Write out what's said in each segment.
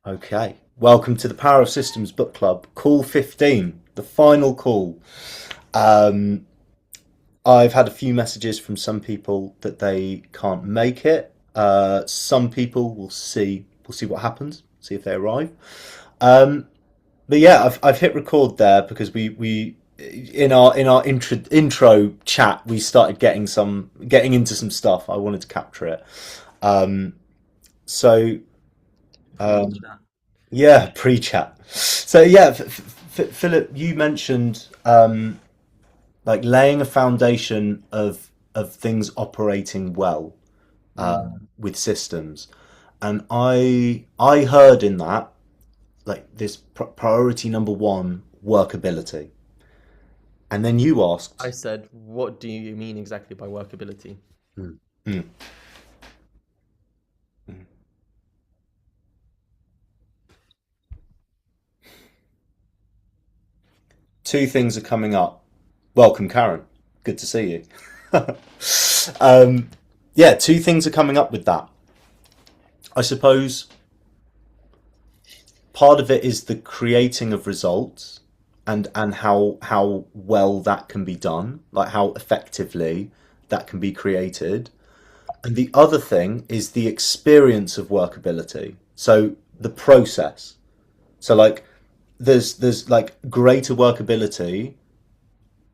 Okay. Welcome to the Power of Systems Book Club, call 15, the final call. Um, I've had a few messages from some people that they can't make it. Some people will see what happens, see if they arrive. Um, but yeah, I've hit record there because we in our intro chat we started getting into some stuff. I wanted to capture it. Um, so um, Pre-chat. Yeah, pre-chat. So yeah, Philip, you mentioned like laying a foundation of things operating well Mm. with systems, and I heard in that like this priority number one, workability, and then you I asked said, what do you mean exactly by workability? mm, mm, mm. Two things are coming up. Welcome, Karen. Good to see you. um, yeah, two things are coming up with that. I suppose part of it is the creating of results and how well that can be done, like how effectively that can be created. And the other thing is the experience of workability. So the process. So like there's like greater workability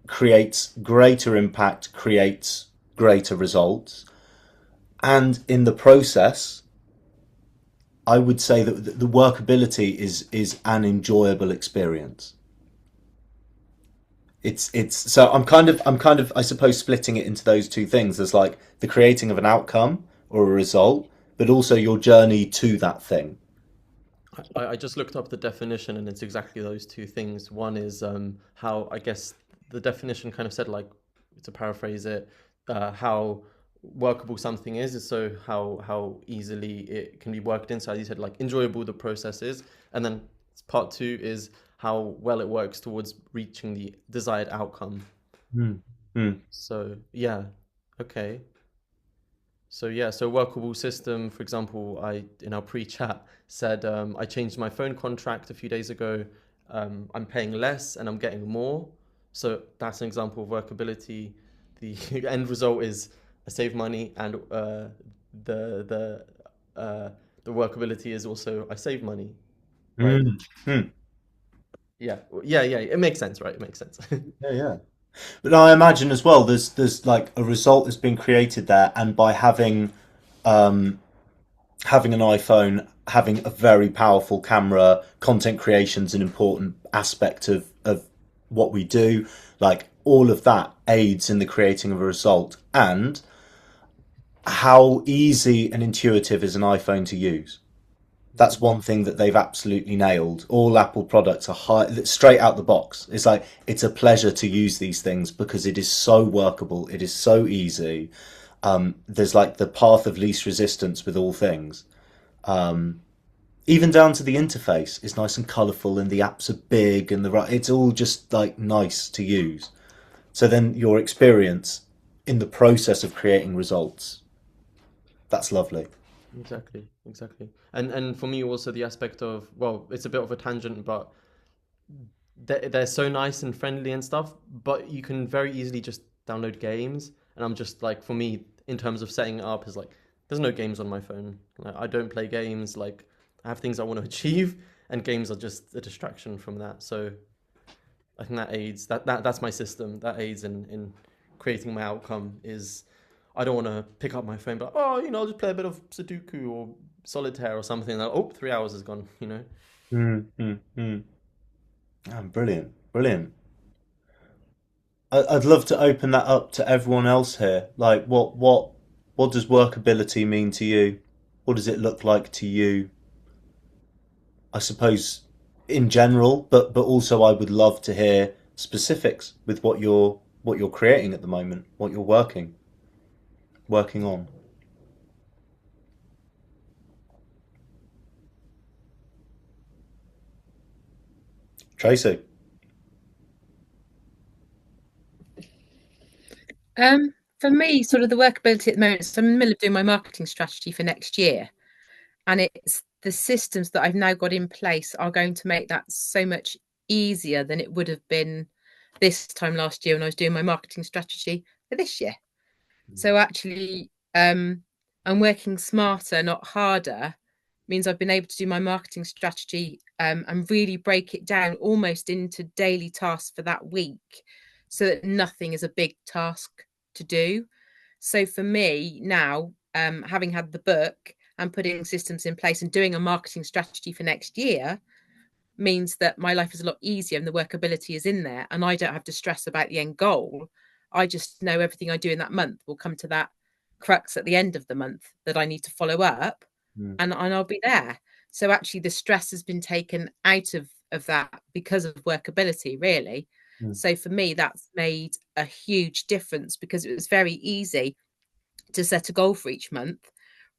creates greater impact, creates greater results. And in the process, I would say that the workability is an enjoyable experience. It's so I'm kind of I suppose splitting it into those two things. There's like the creating of an outcome or a result, but also your journey to that thing. I just looked up the definition and it's exactly those two things. One is how I guess the definition kind of said, like, to paraphrase it, how workable something is so how easily it can be worked in. So as you said, like enjoyable the process is, and then part two is how well it works towards reaching the desired outcome. Hmm. Hmm. So yeah, okay. So yeah, so workable system, for example, I in our pre-chat said I changed my phone contract a few days ago. I'm paying less and I'm getting more. So that's an example of workability. The end result is I save money, and the the the workability is also I save money, right? Hmm. Hmm. Yeah, yeah. It makes sense, right? It makes sense. Yeah, yeah. But I imagine as well, there's like a result that's been created there, and by having an iPhone, having a very powerful camera, content creation's an important aspect of what we do. Like all of that aids in the creating of a result. And how easy and intuitive is an iPhone to use? That's Mm. one thing that they've absolutely nailed. All Apple products are straight out the box. It's like it's a pleasure to use these things because it is so workable. It is so easy. There's like the path of least resistance with all things. Even down to the interface is nice and colourful, and the apps are big, and it's all just like nice to use. So then your experience in the process of creating results, that's lovely. Exactly, exactly. And for me also the aspect of, well, it's a bit of a tangent, but they're so nice and friendly and stuff, but you can very easily just download games. And I'm just like, for me, in terms of setting it up, is like, there's no games on my phone. Like, I don't play games. Like, I have things I want to achieve, and games are just a distraction from that. So I think that aids that's my system. That aids in creating my outcome. Is I don't want to pick up my phone, but oh, I'll just play a bit of Sudoku or Solitaire or something. Like, oh, 3 hours is gone. Mm, mm, mm. Brilliant, brilliant. I'd love to open that up to everyone else here. Like, what does workability mean to you? What does it look like to you? I suppose in general, but also I would love to hear specifics with what you're creating at the moment, what you're working on. Tracy. For me, sort of the workability at the moment, so I'm in the middle of doing my marketing strategy for next year. And it's the systems that I've now got in place are going to make that so much easier than it would have been this time last year when I was doing my marketing strategy for this year. So actually, I'm working smarter, not harder, means I've been able to do my marketing strategy and really break it down almost into daily tasks for that week so that nothing is a big task to do. So for me now, having had the book and putting systems in place and doing a marketing strategy for next year means that my life is a lot easier and the workability is in there and I don't have to stress about the end goal. I just know everything I do in that month will come to that crux at the end of the month that I need to follow up and I'll be there. So actually the stress has been taken out of that because of workability, really. So for me, that's made a huge difference because it was very easy to set a goal for each month,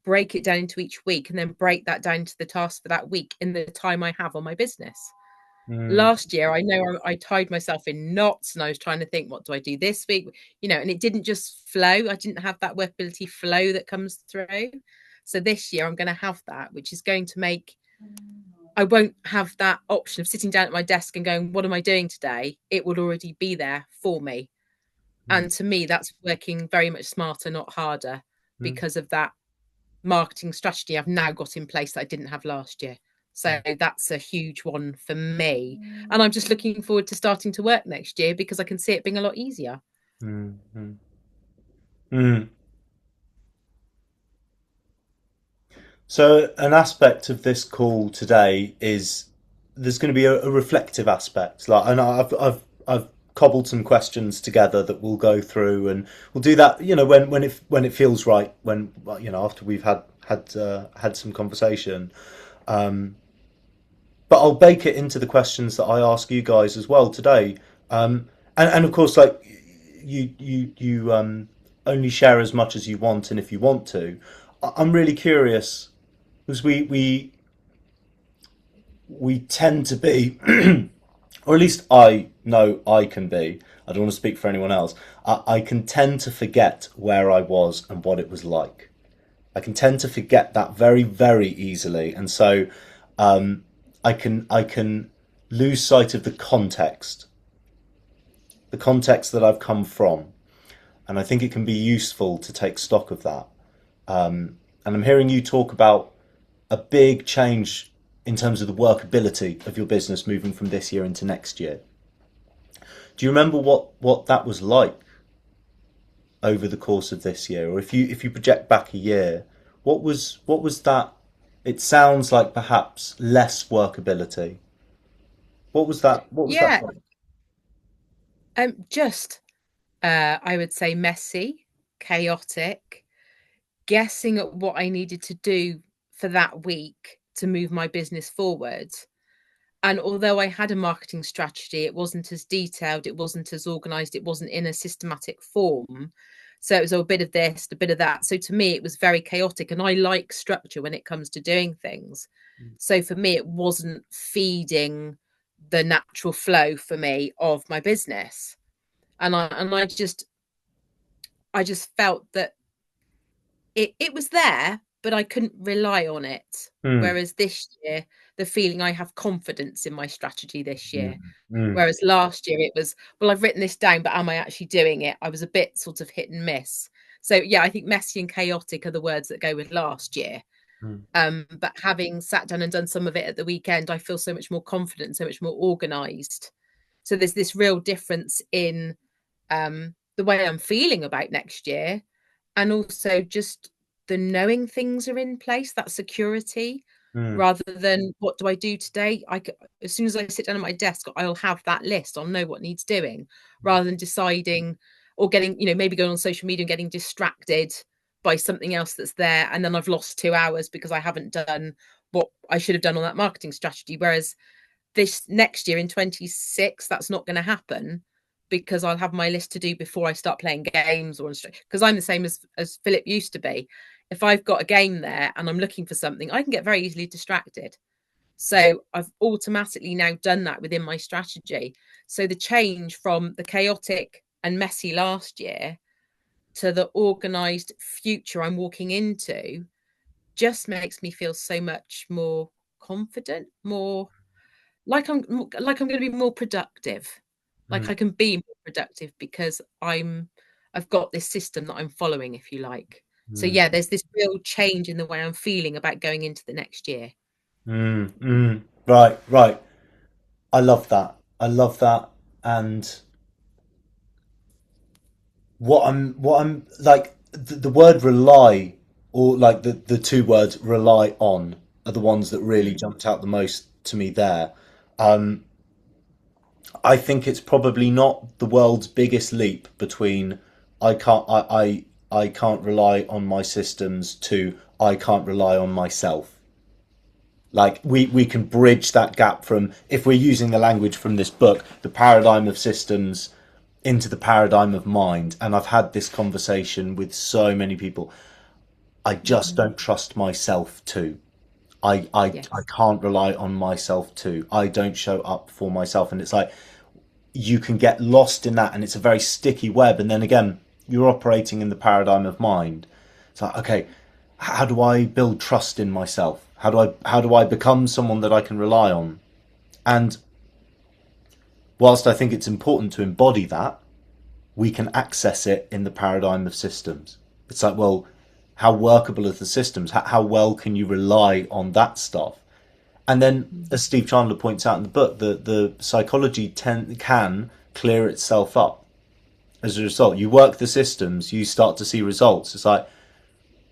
break it down into each week, and then break that down to the task for that week in the time I have on my business. Last year, I know I tied myself in knots and I was trying to think, what do I do this week? And it didn't just flow. I didn't have that workability flow that comes through. So this year, I'm going to have that, which is going to make I won't have that option of sitting down at my desk and going, what am I doing today? It will already be there for me. And to me, that's working very much smarter, not harder, because of that marketing strategy I've now got in place that I didn't have last year. So that's a huge one for me. And I'm just looking forward to starting to work next year because I can see it being a lot easier. So an aspect of this call today is there's going to be a reflective aspect. And I've cobbled some questions together that we'll go through, and we'll do that. When it feels right. After we've had some conversation. But I'll bake it into the questions that I ask you guys as well today. And of course, like you only share as much as you want, and if you want to, I'm really curious because we tend to be, or at least I know I can be. I don't want to speak for anyone else. I can tend to forget where I was and what it was like. I can tend to forget that very, very easily, and so I can lose sight of the context that I've come from, and I think it can be useful to take stock of that. And I'm hearing you talk about a big change in terms of the workability of your business moving from this year into next year. Do you remember what that was like over the course of this year, or if you project back a year, what was that? It sounds like perhaps less workability. What was that? What was Yeah, that like? just I would say messy, chaotic, guessing at what I needed to do for that week to move my business forward. And although I had a marketing strategy, it wasn't as detailed, it wasn't as organized, it wasn't in a systematic form. So it was a bit of this, a bit of that. So to me, it was very chaotic. And I like structure when it comes to doing things. So for me, it wasn't feeding the natural flow for me of my business. And I just felt that it was there, but I couldn't rely on it. Mm, Whereas this year, the feeling I have confidence in my strategy this mm, year. mm, Whereas last year it was, well, I've written this down, but am I actually doing it? I was a bit sort of hit and miss. So yeah, I think messy and chaotic are the words that go with last year. mm, But having sat down and done some of it at the weekend, I feel so much more confident, so much more organized. So there's this real difference in the way I'm feeling about next year, and also just the knowing things are in place, that security, mm, rather than what do I do today? As soon as I sit down at my desk, I'll have that list. I'll know what needs doing, rather than deciding or getting, maybe going on social media and getting distracted by something else that's there, and then I've lost 2 hours because I haven't done what I should have done on that marketing strategy. Whereas this next year in 26, that's not going to happen because I'll have my list to do before I start playing games or because I'm the same as Philip used to be. If I've got a game there and I'm looking for something, I can get very easily distracted. So I've automatically now done that within my strategy. So the change from the chaotic and messy last year to the organized future I'm walking into just makes me feel so much more confident, more like I'm going to be more productive. Like Mm, I can be more productive because I've got this system that I'm following, if you like. So mm, yeah, there's this real change in the way I'm feeling about going into the next year. right, right. I love that. I love that. And what I'm like the word rely, or like the two words rely on, are the ones that really Mm. jumped out the most to me there. Um, I think it's probably not the world's biggest leap between I can't rely on my systems to I can't rely on myself. Like we can bridge that gap from, if we're using the language from this book, the paradigm of systems into the paradigm of mind. And I've had this conversation with so many people. I just Mm. don't trust myself too. I Yes. can't rely on myself too. I don't show up for myself. And it's like you can get lost in that, and it's a very sticky web. And then again, you're operating in the paradigm of mind. It's like, okay, how do I build trust in myself? How do I become someone that I can rely on? And whilst I think it's important to embody that, we can access it in the paradigm of systems. It's like, well, how workable are the systems? How well can you rely on that stuff? And then, Mm. as Steve Chandler points out in the book, the psychology can clear itself up as a result. You work the systems, you start to see results. It's like,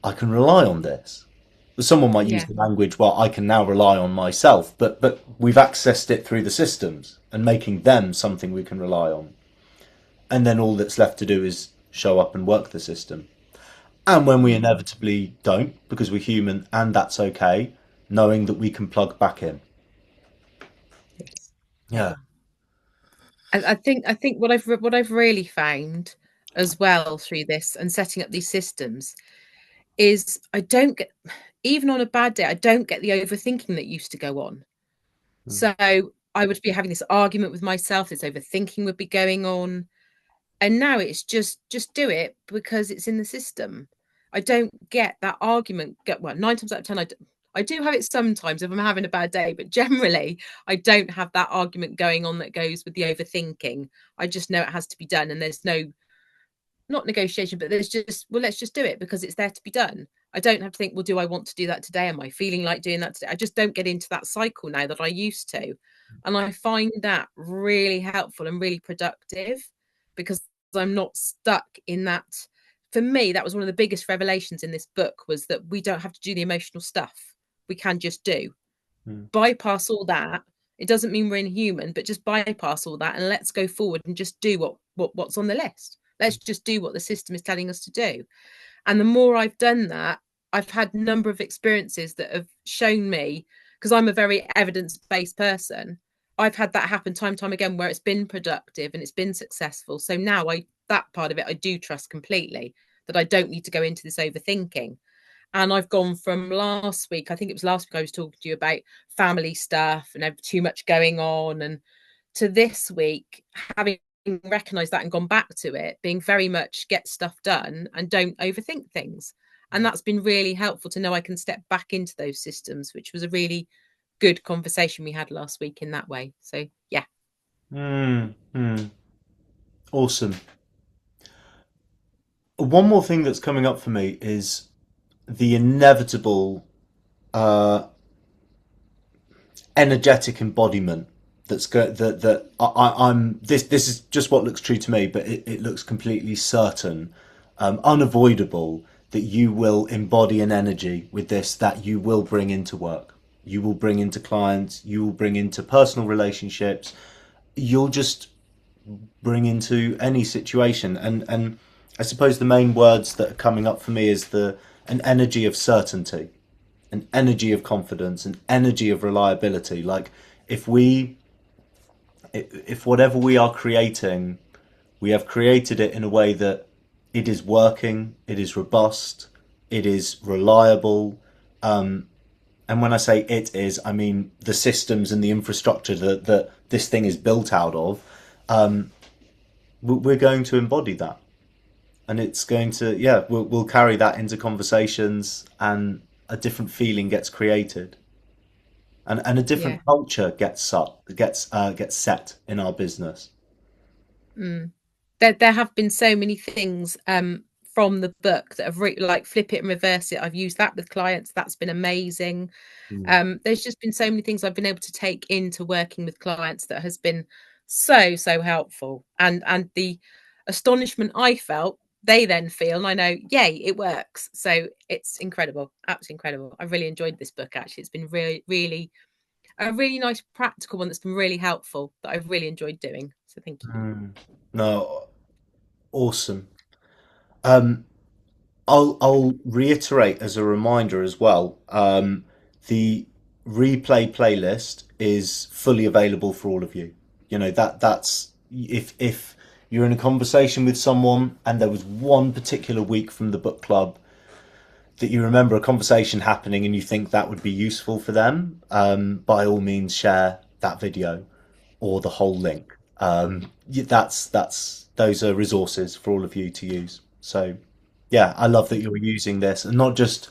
I can rely on this. Someone might use Yeah. the language, well, I can now rely on myself, but we've accessed it through the systems and making them something we can rely on. And then all that's left to do is show up and work the system. And when we Mm. inevitably don't, because we're human and that's okay, knowing that we can plug back in. Yes. Yeah. I think what I've really found as well through this and setting up these systems is I don't get, even on a bad day, I don't get the overthinking that used to go on. Mm. So I would be having this argument with myself, this overthinking would be going on. And now it's just do it because it's in the system. I don't get that argument. Well, 9 times out of 10, I do have it sometimes if I'm having a bad day, but generally I don't have that argument going on that goes with the overthinking. I just know it has to be done, and there's no, not negotiation, but there's just, well, let's just do it because it's there to be done. I don't have to think, well, do I want to do that today? Am I feeling like doing that today? I just don't get into that cycle now that I used to. And I find that really helpful and really productive because I'm not stuck in that. For me, that was one of the biggest revelations in this book, was that we don't have to do the emotional stuff. We can just do. Mm. Bypass all that. It doesn't mean we're inhuman, but just bypass all that and let's go forward and just do what's on the list. Let's just do what the system is telling us to do. And the more I've done that, I've had a number of experiences that have shown me, because I'm a very evidence-based person, I've had that happen time and time again where it's been productive and it's been successful. So now that part of it I do trust completely, that I don't need to go into this overthinking. And I've gone from last week, I think it was last week I was talking to you about family stuff and have too much going on, and to this week having recognized that and gone back to it being very much get stuff done and don't overthink things. And that's been really helpful to know I can step back into those systems, which was a really good conversation we had last week in that way. So yeah. Mm. Mm. Awesome. One more thing that's coming up for me is the inevitable uh, energetic embodiment I'm this is just what looks true to me, but it looks completely certain, unavoidable, that you will embody an energy with this that you will bring into work, you will bring into clients, you will bring into personal relationships, you'll just bring into any situation. And I suppose the main words that are coming up for me is the an energy of certainty, an energy of confidence, an energy of reliability. Like if we if whatever we are creating, we have created it in a way that it is working, it is robust, it is reliable. And when I say it is, I mean the systems and the infrastructure that this thing is built out of. We're going to embody that, and it's going to, yeah, we'll carry that into conversations, and a different feeling gets created, and a Yeah. different culture gets set in our business. Mm. There have been so many things from the book that have like flip it and reverse it. I've used that with clients. That's been amazing. Mm. There's just been so many things I've been able to take into working with clients that has been so helpful. And the astonishment I felt, they then feel, and I know, yay, it works. So it's incredible, absolutely incredible. I really enjoyed this book. Actually, it's been really a really nice practical one that's been really helpful that I've really enjoyed doing. So thank you. Mm. No, awesome. Um, I'll reiterate as a reminder as well. The replay playlist is fully available for all of you. You know that's if you're in a conversation with someone and there was one particular week from the book club that you remember a conversation happening and you think that would be useful for them, by all means share that video or the whole link. That's those are resources for all of you to use. So yeah, I love that you're using this and not just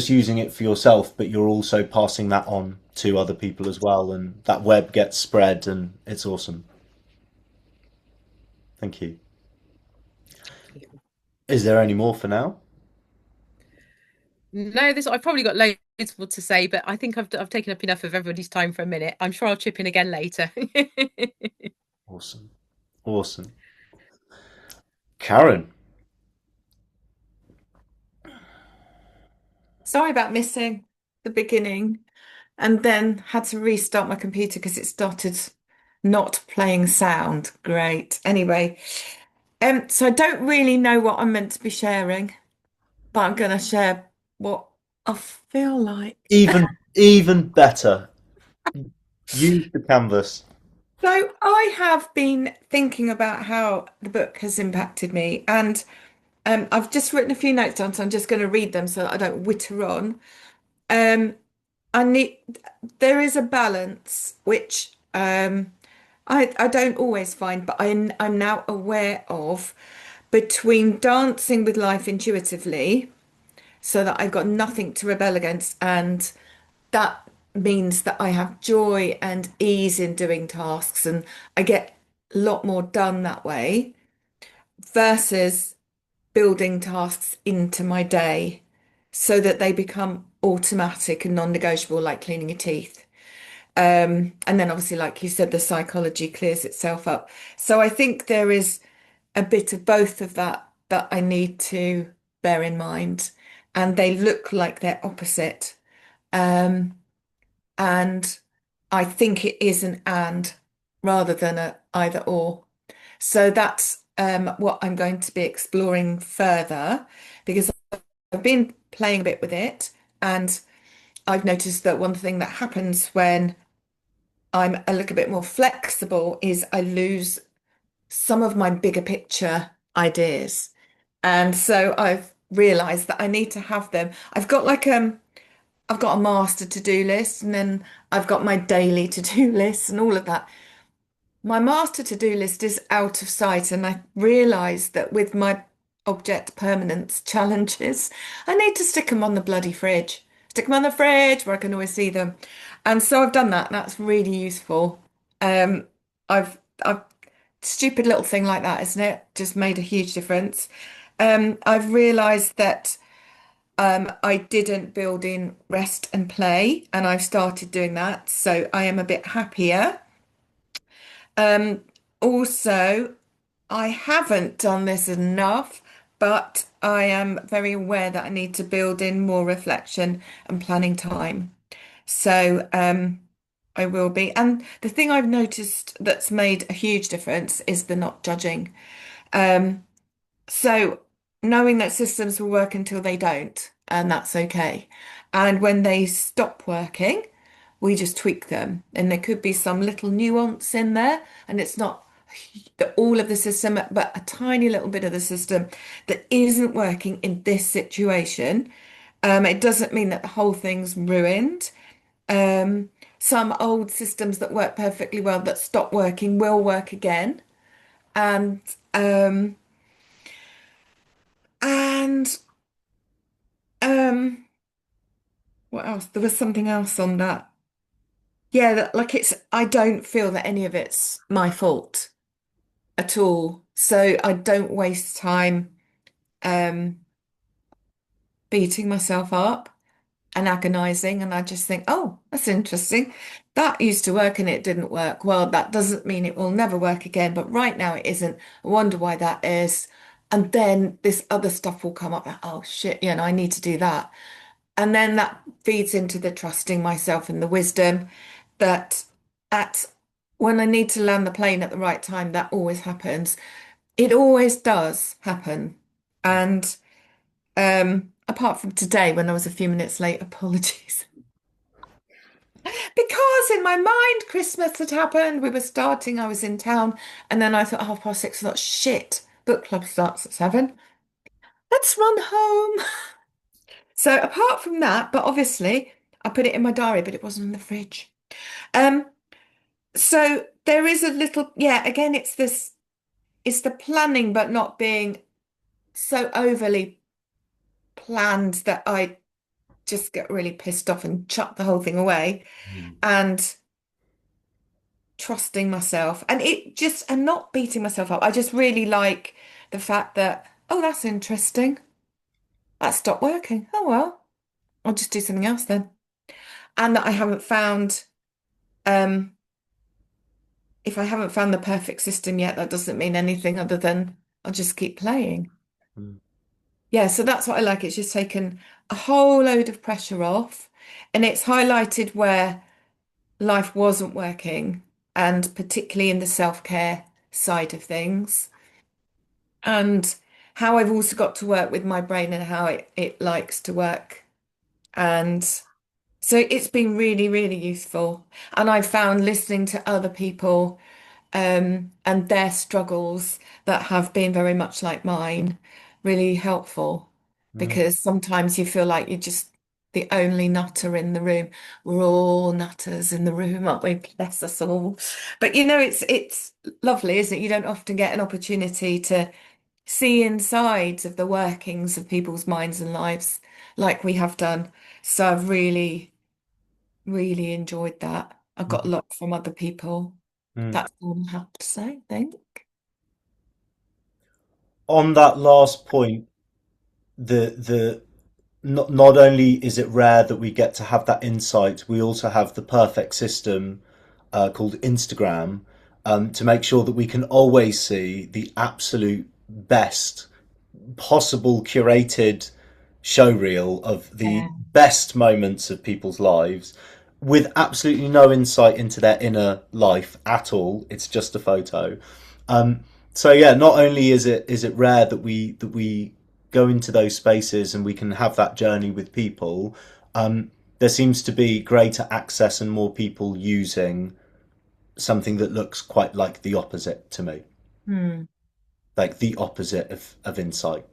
using it for yourself, but you're also passing that on to other people as well, and that web gets spread, and it's awesome. Thank you. Is there any more for now? No, this I've probably got loads more to say, but I think I've taken up enough of everybody's time for a minute. I'm sure I'll chip in again later. Awesome. Awesome. Karen. Sorry about missing the beginning and then had to restart my computer because it started not playing sound. Great. Anyway, so I don't really know what I'm meant to be sharing, but I'm going to share what I feel like. Even better. Use the canvas. So I have been thinking about how the book has impacted me, and I've just written a few notes down, so I'm just going to read them so that I don't witter on. Um, I need there is a balance which I don't always find, but I'm now aware of between dancing with life intuitively so that I've got nothing to rebel against, and that means that I have joy and ease in doing tasks and I get a lot more done that way versus building tasks into my day so that they become automatic and non-negotiable, like cleaning your teeth. And then obviously, like you said, the psychology clears itself up. So I think there is a bit of both of that that I need to bear in mind. And they look like they're opposite. Um, and I think it is an and rather than a either or. So that's what I'm going to be exploring further because I've been playing a bit with it, and I've noticed that one thing that happens when I'm a little bit more flexible is I lose some of my bigger picture ideas. And so I've realized that I need to have them. I've got a master to-do list, and then I've got my daily to-do list and all of that. My master to-do list is out of sight, and I realized that with my object permanence challenges, I need to stick them on the bloody fridge. Stick them on the fridge where I can always see them. And so I've done that, and that's really useful. Um, I've stupid little thing like that, isn't it? Just made a huge difference. I've realized that I didn't build in rest and play, and I've started doing that. So I am a bit happier. Um, Also, I haven't done this enough, but I am very aware that I need to build in more reflection and planning time. So I will be. And the thing I've noticed that's made a huge difference is the not judging. Um, so knowing that systems will work until they don't, and that's okay. And when they stop working, we just tweak them. And there could be some little nuance in there, and it's not all of the system, but a tiny little bit of the system that isn't working in this situation. It doesn't mean that the whole thing's ruined. Um, some old systems that work perfectly well that stop working will work again. And um, and um, what else? There was something else on that. Yeah, that, like I don't feel that any of it's my fault at all. So I don't waste time um beating myself up and agonizing. And I just think, oh, that's interesting. That used to work and it didn't work. Well, that doesn't mean it will never work again, but right now it isn't. I wonder why that is. And then this other stuff will come up. Oh shit, yeah, no, I need to do that. And then that feeds into the trusting myself and the wisdom that at when I need to land the plane at the right time, that always happens. It always does happen. And apart from today when I was a few minutes late, apologies. Because in my mind, Christmas had happened. We were starting, I was in town, and then I thought 6:30. I thought, shit, book club starts at 7. Let's run home. So apart from that, but obviously I put it in my diary, but it wasn't in the fridge. Um, so there is a little, yeah, again, it's the planning, but not being so overly planned that I just get really pissed off and chuck the whole thing away and trusting myself and not beating myself up. I just really like the fact that, oh, that's interesting. That stopped working. Oh, well, I'll just do something else then. And that I haven't found, um, if I haven't found the perfect system yet, that doesn't mean anything other than I'll just keep playing. Mm. Yeah, so that's what I like. It's just taken a whole load of pressure off, and it's highlighted where life wasn't working, and particularly in the self-care side of things, and how I've also got to work with my brain and how it likes to work. And so it's been really, really useful. And I've found listening to other people and their struggles that have been very much like mine really helpful because sometimes you feel like you're just the only nutter in the room. We're all nutters in the room, aren't we? Bless us all. But it's lovely, isn't it? You don't often get an opportunity to see insides of the workings of people's minds and lives like we have done. So I've really, really enjoyed that. I got a lot from other people. Mm. That's all I have to say, I think. On that last point, the not only is it rare that we get to have that insight, we also have the perfect system called Instagram to make sure that we can always see the absolute best possible curated show reel of the Yeah. best moments of people's lives with absolutely no insight into their inner life at all. It's just a photo. So yeah, not only is it rare that we go into those spaces and we can have that journey with people, there seems to be greater access and more people using something that looks quite like the opposite to me, Hmm. like the opposite of insight.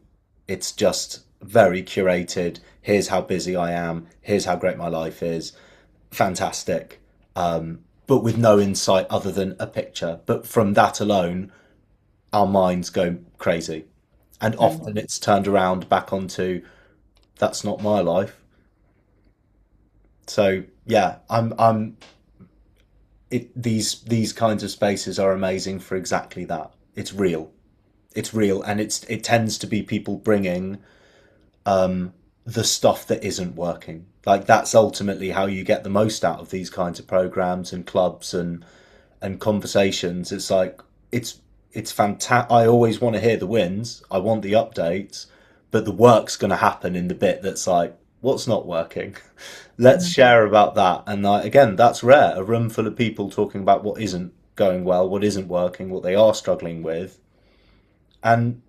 It's just very curated. Here's how busy I am. Here's how great my life is. Fantastic. But with no insight other than a picture. But from that alone, our minds go crazy. And often it's turned around back onto that's not my life. So yeah, these kinds of spaces are amazing for exactly that. It's real. It's real, and it tends to be people bringing the stuff that isn't working. Like that's ultimately how you get the most out of these kinds of programs and clubs and conversations. It's like it's fantastic. I always want to hear the wins. I want the updates, but the work's going to happen in the bit that's like, what's not working? Let's share about that. And again, that's rare. A room full of people talking about what isn't going well, what isn't working, what they are struggling with. And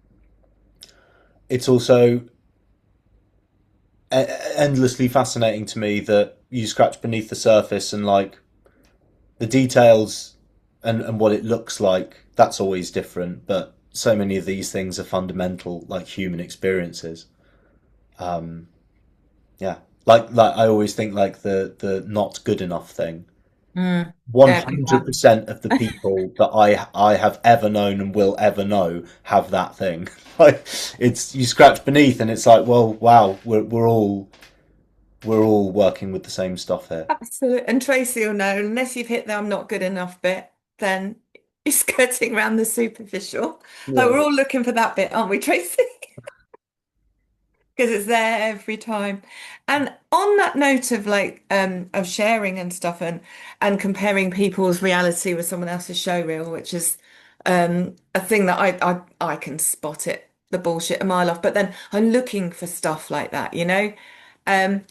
it's also endlessly fascinating to me that you scratch beneath the surface and like the details and what it looks like, that's always different. But so many of these things are fundamental, like human experiences. Yeah, like I always think like the not good enough thing. Hmm. Yeah. 100% of the people that I have ever known and will ever know have that thing. Like it's you scratch beneath and it's like, well, wow, we're all we're all working with the same stuff here. Absolutely. And Tracy will know, unless you've hit the I'm not good enough bit, then you're skirting around the superficial. Like Yeah. we're all looking for that bit, aren't we, Tracy? Because it's there every time. And on that note of like of sharing and stuff and comparing people's reality with someone else's show reel, which is a thing that I can spot it, the bullshit a mile off. But then I'm looking for stuff like that, you know? Um,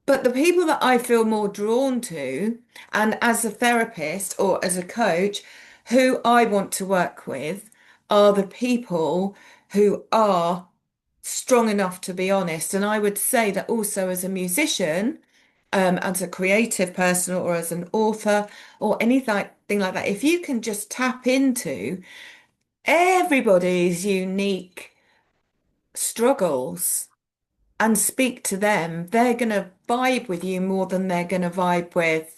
but the people that I feel more drawn to, and as a therapist or as a coach, who I want to work with are the people who are strong enough to be honest. And I would say that also as a musician, as a creative person or as an author or anything like that, if you can just tap into everybody's unique struggles and speak to them, they're going to vibe with you more than they're going to vibe with,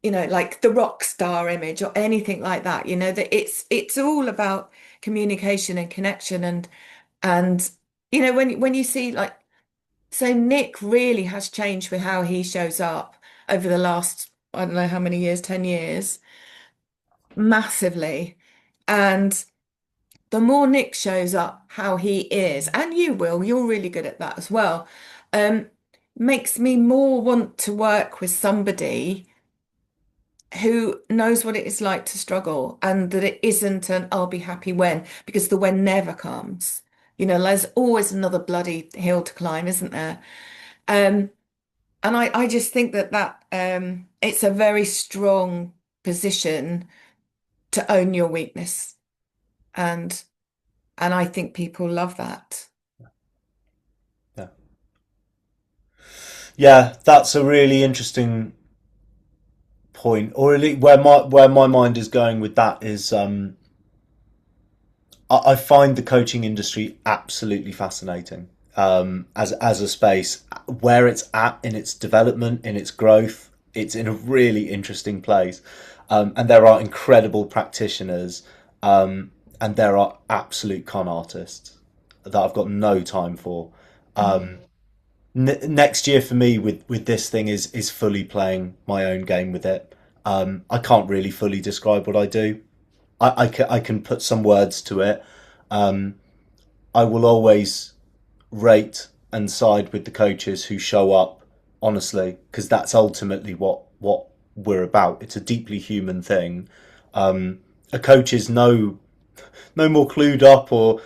you know, like the rock star image or anything like that. You know, that it's all about communication and connection and you know when you see like so Nick really has changed with how he shows up over the last I don't know how many years, 10 years, massively. And the more Nick shows up how he is, and you will, you're really good at that as well, um, makes me more want to work with somebody who knows what it is like to struggle and that it isn't an I'll be happy when, because the when never comes. You know, there's always another bloody hill to climb, isn't there? Um, and I just think that it's a very strong position to own your weakness. And and I think people love that. Yeah. Yeah, that's a really interesting point, or at least where my mind is going with that is I find the coaching industry absolutely fascinating as a space where it's at in its development, in its growth. It's in a really interesting place, and there are incredible practitioners, and there are absolute con artists that I've got no time for. Mm. Next year for me with this thing is fully playing my own game with it. I can't really fully describe what I do. I can put some words to it. Um, I will always rate and side with the coaches who show up honestly, because that's ultimately what we're about. It's a deeply human thing. A coach is no more clued up, or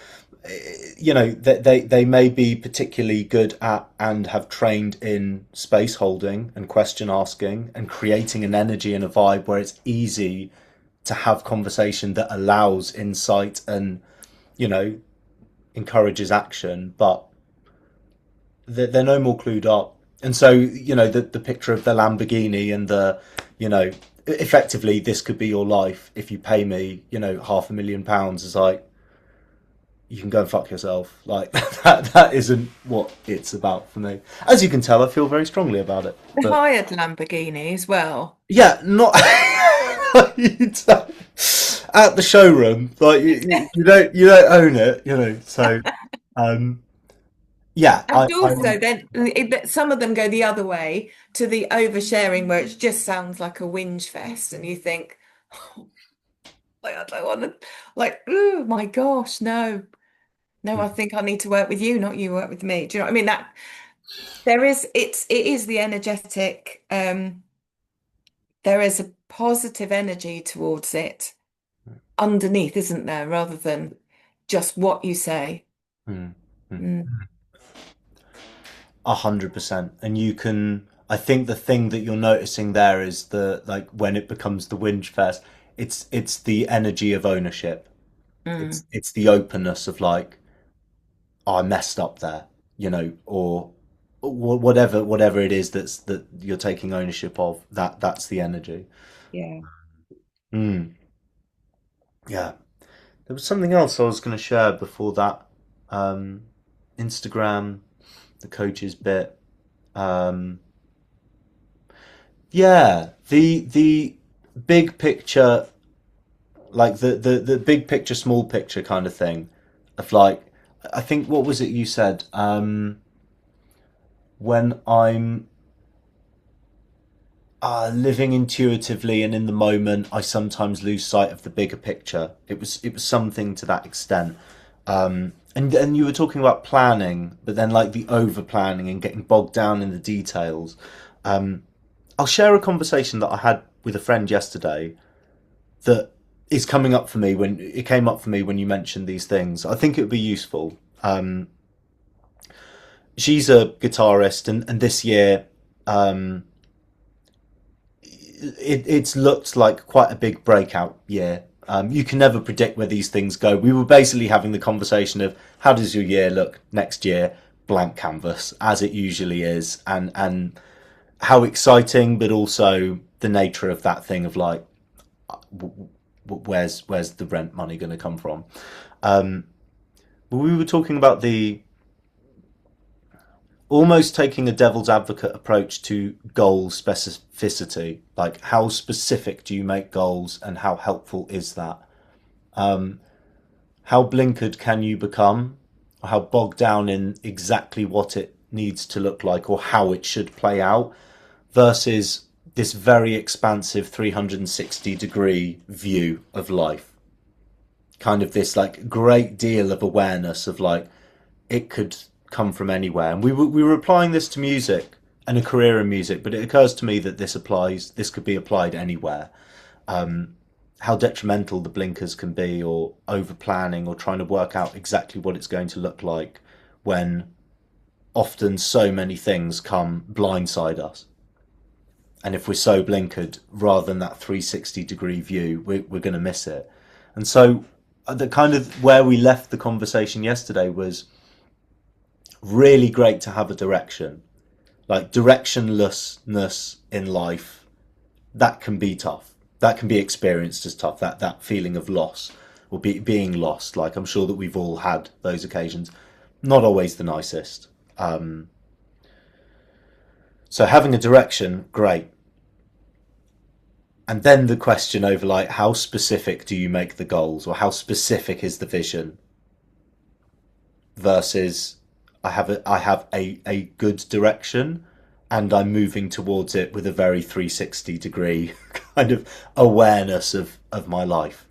they may be particularly good at and have trained in space holding and question asking and creating an energy and a vibe where it's easy to have conversation that allows insight and you know encourages action, but they're no more clued up. And so the picture of the Lamborghini and the you know effectively this could be your life if you pay me £500,000 is like, you can go and fuck yourself. Like that isn't what it's about for me. As you can tell, I feel very strongly about it. The But hired Lamborghini as well. yeah, not you don't- at the showroom. Like you don't own it, So um, yeah, And also, then some of them go the other way to the oversharing, where it just sounds like a whinge fest, and you think, oh, like, I don't want to, like, oh my gosh, no, no, I think I need to work with you, not you work with me. Do you know what I mean? That it is the energetic. There is a positive energy towards it underneath, isn't there, rather than just what you say. Mm, mm. Mm. 100%. And you can. I think the thing that you're noticing there is the like when it becomes the whinge fest. It's the energy of ownership. Mm. It's the openness of like, oh, I messed up there, or whatever it is that you're taking ownership of. That's the energy. Yeah. Mm, yeah. There was something else I was going to share before that. Um, Instagram, the coaches bit. Um, yeah, the big picture, like the big picture, small picture kind of thing, of like, I think what was it you said? when I'm living intuitively and in the moment, I sometimes lose sight of the bigger picture. It was something to that extent. And you were talking about planning, but then like the over planning and getting bogged down in the details. I'll share a conversation that I had with a friend yesterday that is coming up for me when it came up for me when you mentioned these things. I think it would be useful. She's a guitarist, and this year, it's looked like quite a big breakout year. You can never predict where these things go. We were basically having the conversation of how does your year look next year, blank canvas, as it usually is, and how exciting, but also the nature of that thing of like, where's the rent money going to come from? But we were talking about the almost taking a devil's advocate approach to goal specificity. Like, how specific do you make goals, and how helpful is that? How blinkered can you become, or how bogged down in exactly what it needs to look like or how it should play out, versus this very expansive 360-degree view of life? Kind of this like great deal of awareness of like, it could come from anywhere. And we were applying this to music and a career in music, but it occurs to me that this could be applied anywhere. How detrimental the blinkers can be, or over planning, or trying to work out exactly what it's going to look like, when often so many things come blindside us. And if we're so blinkered, rather than that 360-degree view, we're going to miss it. And so the kind of where we left the conversation yesterday was really great to have a direction. Like, directionlessness in life, that can be tough. That can be experienced as tough. That feeling of loss, or being lost. Like, I'm sure that we've all had those occasions. Not always the nicest. So having a direction, great. And then the question over like, how specific do you make the goals, or how specific is the vision, versus I have a good direction and I'm moving towards it with a very 360-degree kind of awareness of my life.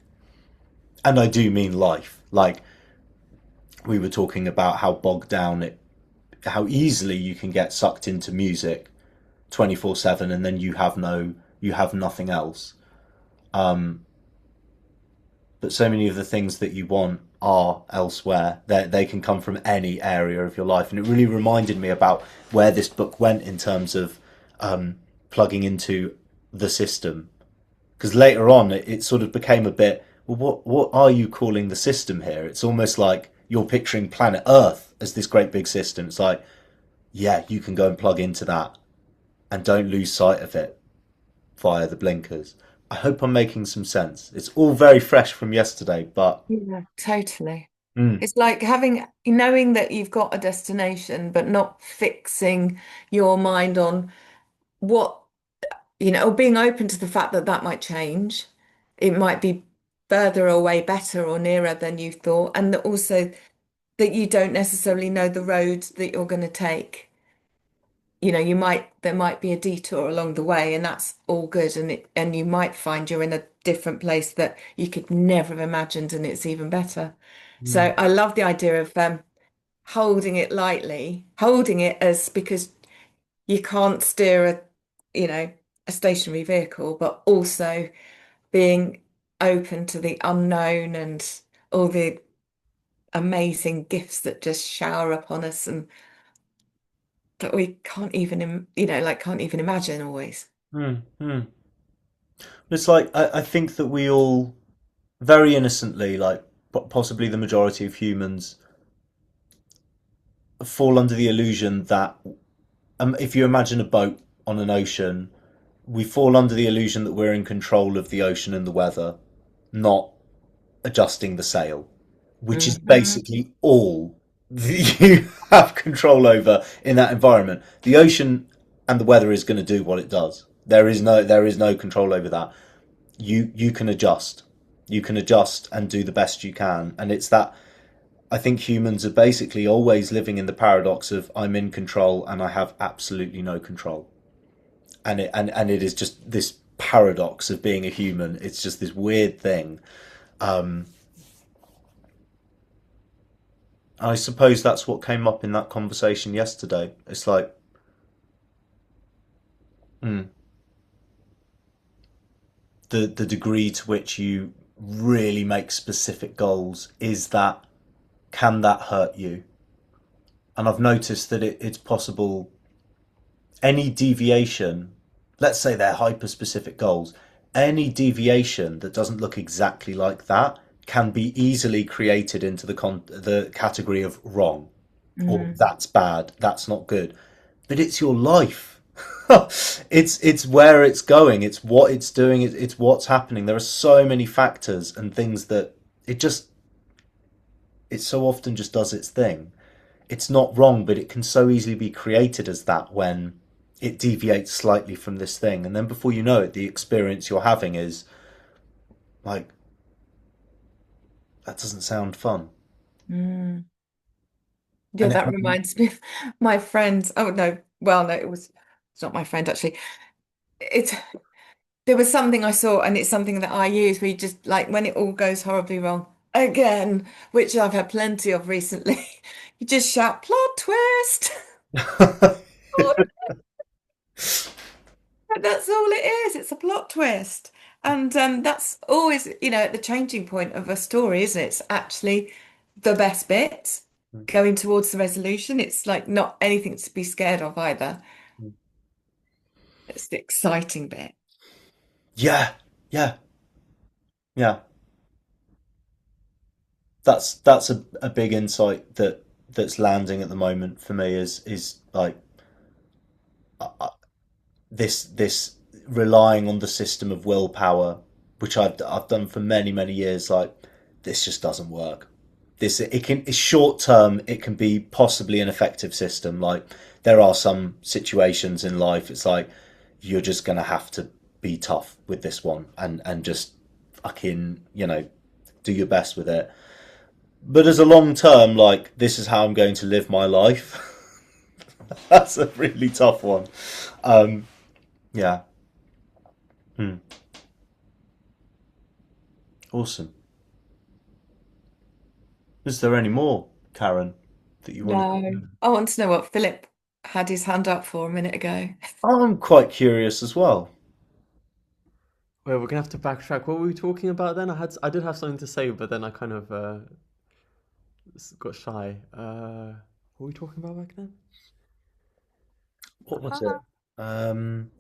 And I do mean life. Like, we were talking about how bogged down how easily you can get sucked into music 24/7, and then you have nothing else. But so many of the things that you want are elsewhere. They can come from any area of your life. And it really reminded me about where this book went in terms of plugging into the system. Because later on, it sort of became a bit, well, what are you calling the system here? It's almost like you're picturing planet Earth as this great big system. It's like, yeah, you can go and plug into that, and don't lose sight of it via the blinkers. I hope I'm making some sense. It's all very fresh from yesterday, but Yeah, totally. It's like knowing that you've got a destination, but not fixing your mind on what, or being open to the fact that that might change. It might be further away, better, or nearer than you thought, and that also that you don't necessarily know the road that you're going to take. There might be a detour along the way, and that's all good, and you might find you're in a different place that you could never have imagined, and it's even better. So I love the idea of holding it lightly, holding it as, because you can't steer a stationary vehicle, but also being open to the unknown and all the amazing gifts that just shower upon us, and that we can't even imagine always. It's like, I think that we all very innocently, like possibly the majority of humans, fall under the illusion that if you imagine a boat on an ocean, we fall under the illusion that we're in control of the ocean and the weather, not adjusting the sail, which is basically all that you have control over in that environment. The ocean and the weather is going to do what it does. There is no control over that. You can adjust. You can adjust and do the best you can. And it's that I think humans are basically always living in the paradox of I'm in control and I have absolutely no control. And it is just this paradox of being a human. It's just this weird thing. Um, I suppose that's what came up in that conversation yesterday. It's like, mm, the degree to which you really make specific goals, is that, can that hurt you? And I've noticed that it's possible, any deviation, let's say they're hyper specific goals, any deviation that doesn't look exactly like that can be easily created into the category of wrong, or Mm. that's bad, that's not good. But it's your life. It's where it's going, it's what it's doing, it's what's happening. There are so many factors and things that it just, it so often just does its thing. It's not wrong, but it can so easily be created as that when it deviates slightly from this thing. And then before you know it, the experience you're having is like, that doesn't sound fun. Mm. Yeah, And that reminds me of my friend. Oh no, well no, it's not my friend actually. It's there was something I saw, and it's something that I use where you just like when it all goes horribly wrong again, which I've had plenty of recently. You just shout plot twist. That's all it is. It's a plot twist. And that's always, at the changing point of a story, isn't it? It's actually the best bit going towards the resolution. It's like not anything to be scared of either. It's the exciting bit. yeah, yeah, yeah. That's a big insight that's landing at the moment for me, is like, this relying on the system of willpower, which I've done for many years. Like, this just doesn't work. This, it's short term. It can be possibly an effective system. Like, there are some situations in life. It's like you're just gonna have to be tough with this one and just fucking do your best with it. But as a long term, like, this is how I'm going to live my life. That's a really tough one. Um, yeah. Hmm. Awesome. Is there any more, Karen, that you want No, to? I want to know what Philip had his hand up for a minute ago. I'm quite curious as well. Well, we're gonna have to backtrack. What were we talking about then? I did have something to say, but then I kind of got shy. What were we talking about back then? What was it? Um,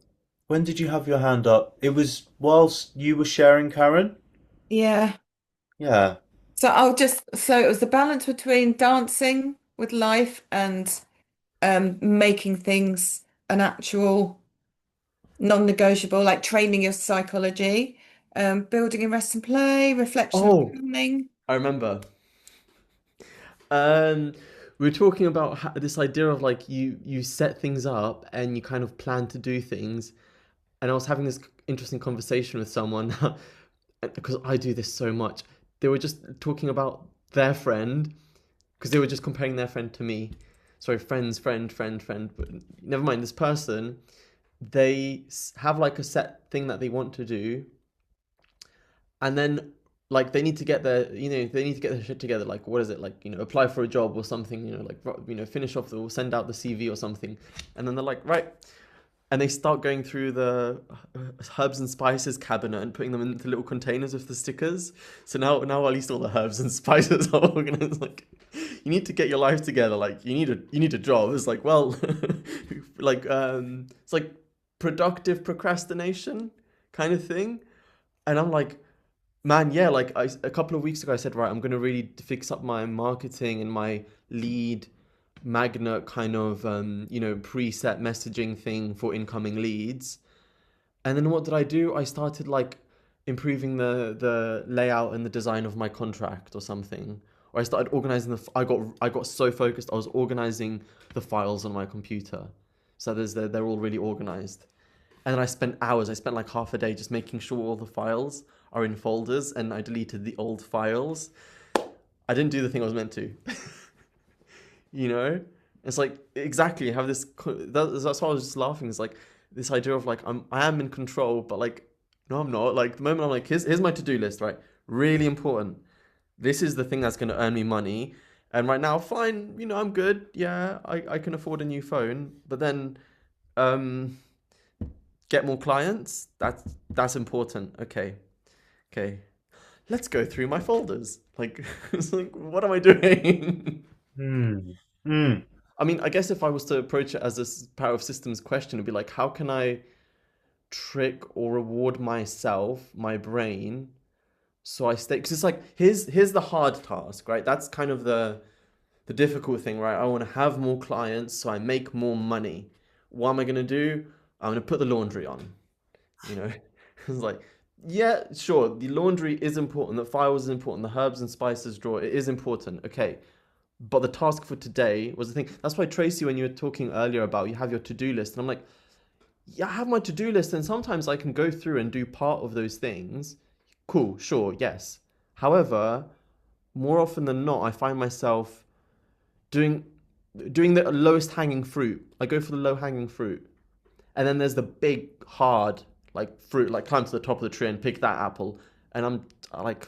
when did you have your hand up? It was whilst you were sharing, Karen? Yeah. Yeah. So it was the balance between dancing with life and making things an actual non-negotiable, like training your psychology, building in rest and play, reflection and Oh, becoming. I remember. Um, we were talking about this idea of like you set things up and you kind of plan to do things. And I was having this interesting conversation with someone because I do this so much. They were just talking about their friend because they were just comparing their friend to me. Sorry, friend. But never mind. This person, they have like a set thing that they want to do, and then like they need to get their they need to get their shit together. Like, what is it, like, apply for a job or something, like, finish off or send out the CV or something. And then they're like, right, and they start going through the herbs and spices cabinet and putting them into little containers with the stickers. So now at least all the herbs and spices are organized. Like, you need to get your life together. Like, you need a job. It's like, well, like, it's like productive procrastination kind of thing. And I'm like, man, yeah, like, a couple of weeks ago I said, right, I'm gonna really fix up my marketing and my lead magnet kind of preset messaging thing for incoming leads. And then what did I do? I started like improving the layout and the design of my contract or something. Or I started organizing I got so focused. I was organizing the files on my computer, so they're all really organized. And then I spent hours. I spent like half a day just making sure all the files are in folders, and I deleted the old files. I didn't do the thing I was meant to. You know, it's like exactly have this. That's why I was just laughing. It's like this idea of like I am in control, but like no, I'm not. Like the moment I'm like, here's my to-do list, right? Really important. This is the thing that's going to earn me money. And right now, fine, I'm good. Yeah, I can afford a new phone. But then, um, get more clients. That's important. Okay, okay. Let's go through my folders. Like, it's like, what am I doing? Mm. Mm. I mean, I guess if I was to approach it as this power of systems question, it'd be like, how can I trick or reward myself, my brain, so I stay? Because it's like, here's the hard task, right? That's kind of the difficult thing, right? I want to have more clients so I make more money. What am I going to do? I'm going to put the laundry on, you know? It's like, yeah, sure, the laundry is important, the files is important, the herbs and spices drawer, it is important. Okay. But the task for today was the thing. That's why, Tracy, when you were talking earlier about you have your to-do list, and I'm like, yeah, I have my to-do list, and sometimes I can go through and do part of those things. Cool, sure, yes. However, more often than not, I find myself doing doing the lowest hanging fruit. I go for the low hanging fruit. And then there's the big hard like fruit, like climb to the top of the tree and pick that apple. And I'm like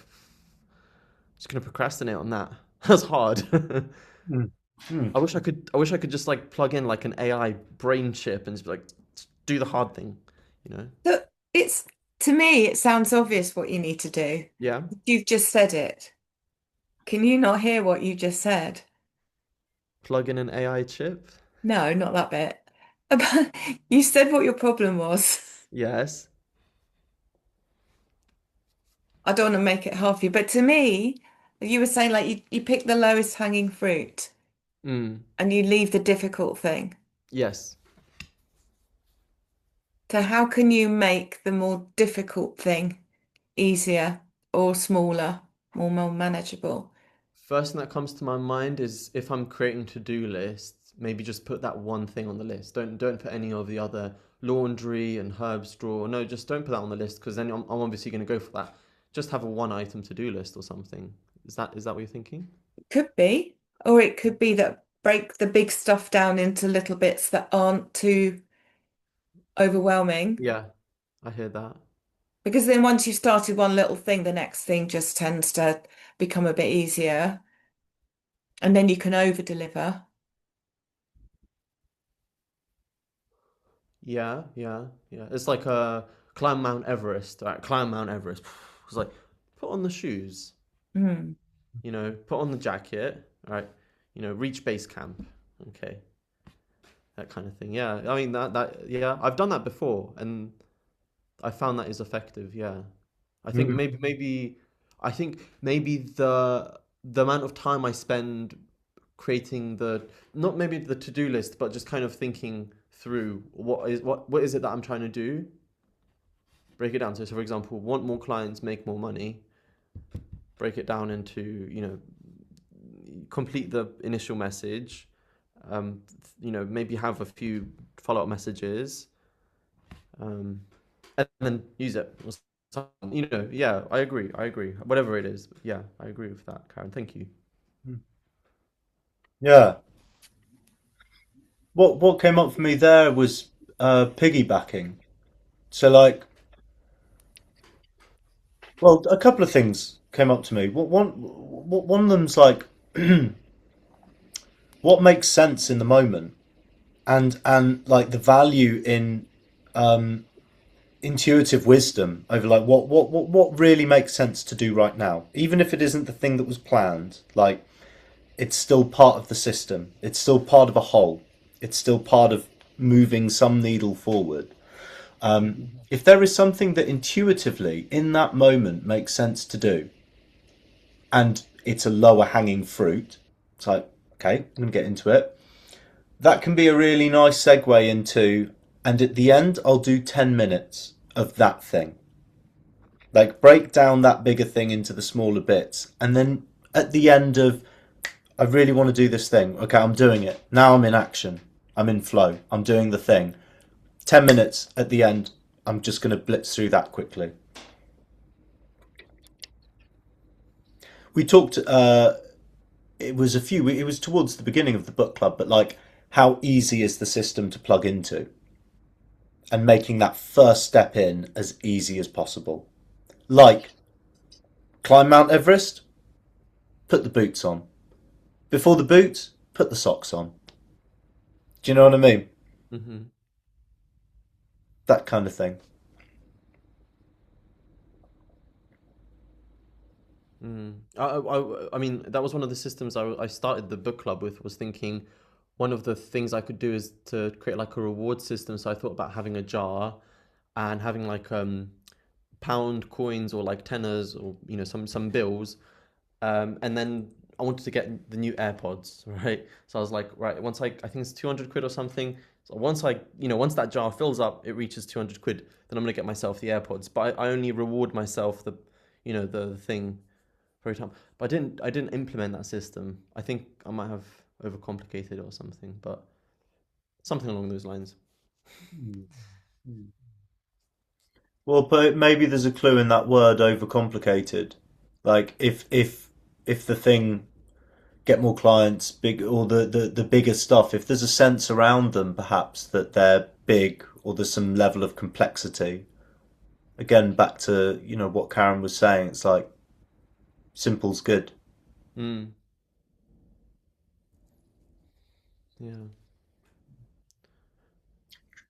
just gonna procrastinate on that. That's hard. Mm. Mm. I wish I could just like plug in like an AI brain chip and just be like do the hard thing, you know? So it's to me, it sounds obvious what you need to do. Yeah. You've just said it. Can you not hear what you just said? Plug in an AI chip. No, not that bit. You said what your problem was. Yes. I don't want to make it hard for you, but to me, you were saying like you pick the lowest hanging fruit Mm. and you leave the difficult thing. Yes. So how can you make the more difficult thing easier or smaller, more manageable? First thing that comes to my mind is if I'm creating to-do lists, maybe just put that one thing on the list. Don't put any of the other laundry and herbs drawer. No, just don't put that on the list because then I'm obviously going to go for that. Just have a one item to-do list or something. Is that what you're thinking? Could be, or it could be that break the big stuff down into little bits that aren't too overwhelming. Yeah, I hear that. Because then once you've started one little thing, the next thing just tends to become a bit easier. And then you can over deliver. Yeah, yeah, yeah. It's like climb Mount Everest. Right, climb Mount Everest. It's like put on the shoes, Mm. put on the jacket, right? Reach base camp. Okay, that kind of thing. Yeah, I mean that yeah, I've done that before, and I found that is effective. Yeah, I think Mm. maybe the amount of time I spend creating the not maybe the to-do list, but just kind of thinking through what is it that I'm trying to do. Break it down. So for example, want more clients, make more money. Break it down into complete the initial message. Maybe have a few follow-up messages. Um, and then use it. Or yeah, I agree. Whatever it is, yeah, I agree with that, Karen. Thank you. Yeah. What came up for me there was piggybacking. So like, well, a couple of things came up to me. One of them's like, what makes sense in the moment, and like the value in um, intuitive wisdom over like what really makes sense to do right now, even if it isn't the thing that was planned. Like it's still part of the system. It's still part of a whole. It's still part of moving some needle forward. If there is something that intuitively in that moment makes sense to do, and it's a lower hanging fruit, it's like, okay, I'm going to get into it. That can be a really nice segue into, and at the end, I'll do 10 minutes of that thing. Like break down that bigger thing into the smaller bits. And then at the end of, I really want to do this thing. Okay, I'm doing it. Now I'm in action. I'm in flow. I'm doing the thing. 10 minutes at the end, I'm just going to blitz through that quickly. We talked it was it was towards the beginning of the book club, but like, how easy is the system to plug into, and making that first step in as easy as possible. Like, climb Mount Everest, put the boots on. Before the boots, put the socks on. Do you know what I mean? Hmm. That kind of thing. Mm. I mean, that was one of the systems I started the book club with, was thinking one of the things I could do is to create like a reward system. So I thought about having a jar and having like pound coins or like tenors or some bills. And then I wanted to get the new AirPods, right? So I was like, right, once I think it's 200 quid or something. So once that jar fills up, it reaches 200 quid, then I'm gonna get myself the AirPods. But I only reward myself the thing every time. But I didn't implement that system. I think I might have overcomplicated it or something, but something along those lines. Well, but maybe there's a clue in that word overcomplicated. Like, if the thing, get more clients, big, or the bigger stuff, if there's a sense around them perhaps that they're big, or there's some level of complexity. Again, back to, what Karen was saying, it's like, simple's good. Mm, yeah.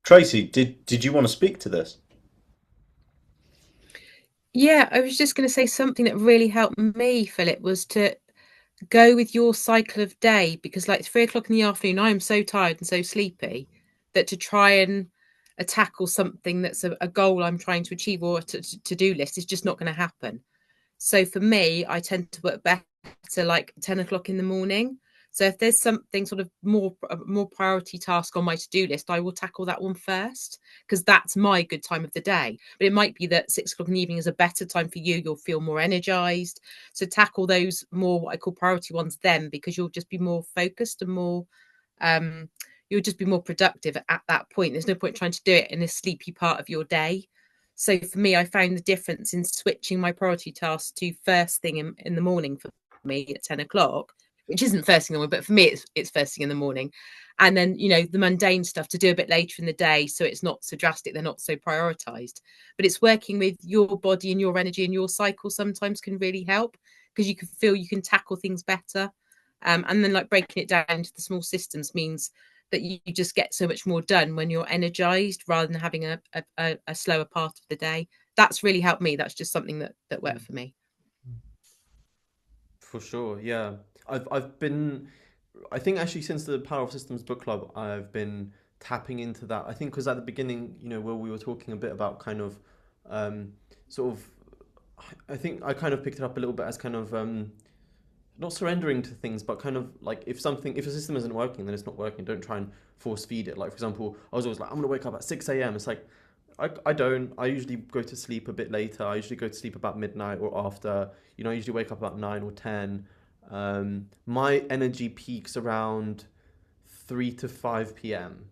Tracy, did you want to speak to this? Yeah, I was just going to say something that really helped me, Philip, was to go with your cycle of day, because like 3 o'clock in the afternoon, I am so tired and so sleepy that to try and tackle something that's a goal I'm trying to achieve, or to-do list, is just not going to happen. So for me, I tend to work better like 10 o'clock in the morning. So if there's something sort of more priority task on my to-do list, I will tackle that one first, because that's my good time of the day. But it might be that 6 o'clock in the evening is a better time for you. You'll feel more energized. So tackle those more what I call priority ones then, because you'll just be more focused and more um you'll just be more productive at that point. There's no point trying to do it in a sleepy part of your day. So for me, I found the difference in switching my priority tasks to first thing in the morning for me at 10 o'clock, which isn't first thing in the morning, but for me, it's first thing in the morning. And then, the mundane stuff to do a bit later in the day. So it's not so drastic. They're not so prioritized, but it's working with your body and your energy and your cycle sometimes can really help, because you can feel you can tackle things better. And then like breaking it down into the small systems means that you just get so much more done when you're energized, rather than having a slower part of the day. That's really helped me. That's just something that worked for me. For sure, yeah. I've been, I think actually since the Power of Systems book club, I've been tapping into that. I think because at the beginning, where we were talking a bit about kind of, um, sort of, I think I kind of picked it up a little bit as kind of not surrendering to things, but kind of like, if a system isn't working, then it's not working. Don't try and force feed it. Like for example, I was always like, I'm gonna wake up at 6 a.m. It's like I don't. I usually go to sleep a bit later. I usually go to sleep about midnight or after. I usually wake up about 9 or 10. My energy peaks around 3 to 5 p.m.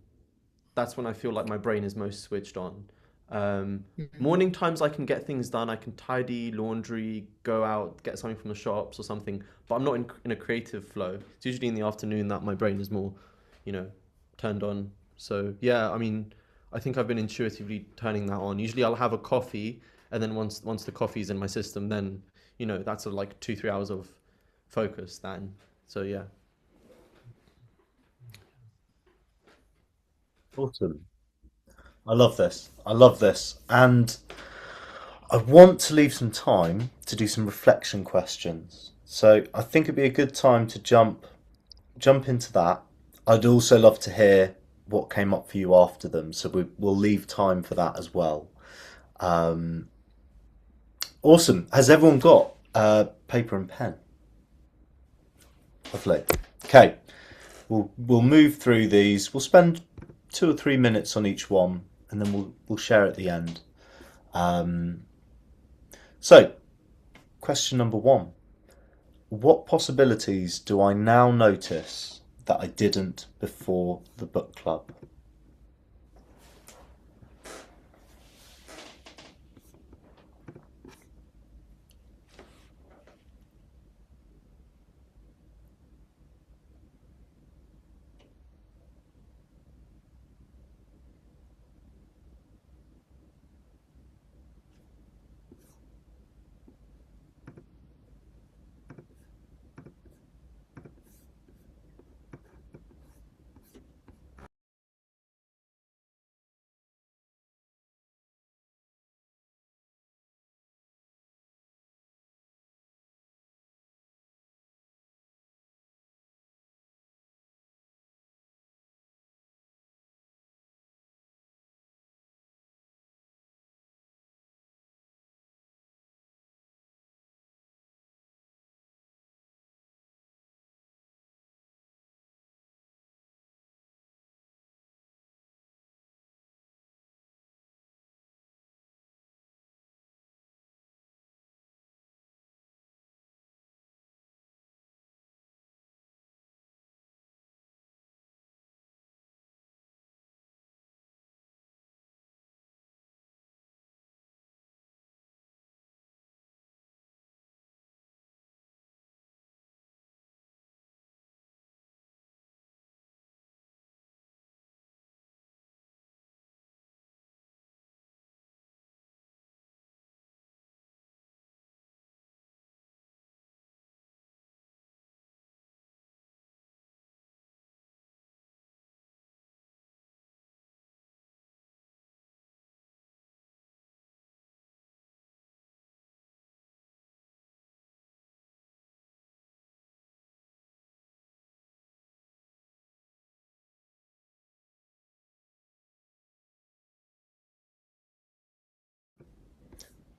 That's when I feel like my brain is most switched on. Mm. Morning times I can get things done. I can tidy, laundry, go out, get something from the shops or something. But I'm not in a creative flow. It's usually in the afternoon that my brain is more, you know, turned on. So yeah, I mean, I think I've been intuitively turning that on. Usually I'll have a coffee, and then once the coffee's in my system, then that's like 2 3 hours of focus. Then so yeah. Awesome. I love this. I love this. And I want to leave some time to do some reflection questions. So I think it'd be a good time to jump into that. I'd also love to hear what came up for you after them, so we'll leave time for that as well. Um, awesome. Has everyone got paper and pen? Lovely. Okay, we'll move through these. We'll spend 2 or 3 minutes on each one, and then we'll share at the end. Um, so, question number one: what possibilities do I now notice that I didn't before the book club?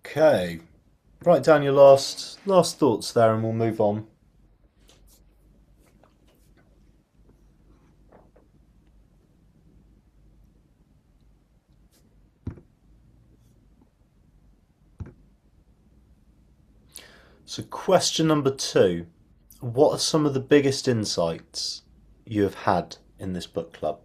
Okay. Write down your last thoughts there and we'll move on. So question number 2. What are some of the biggest insights you have had in this book club?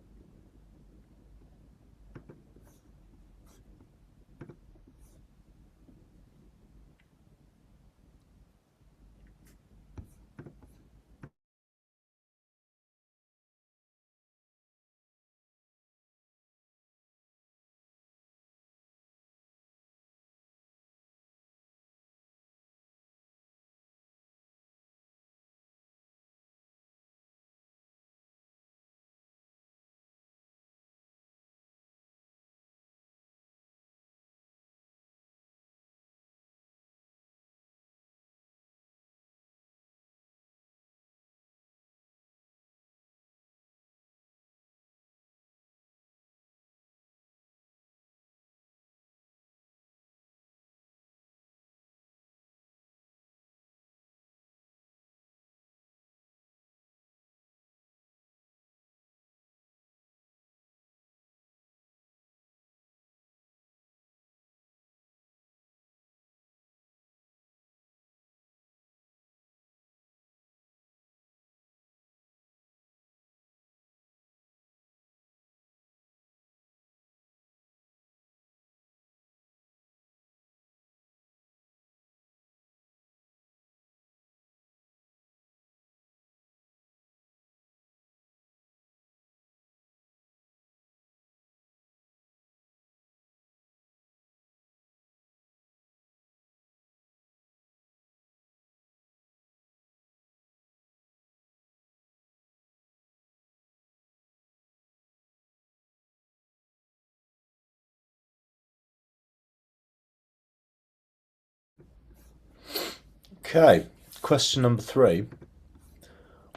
Okay. Question number 3.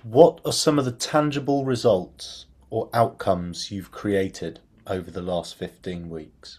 What are some of the tangible results or outcomes you've created over the last 15 weeks?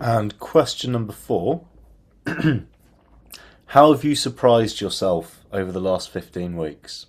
And question number 4. How have you surprised yourself over the last 15 weeks?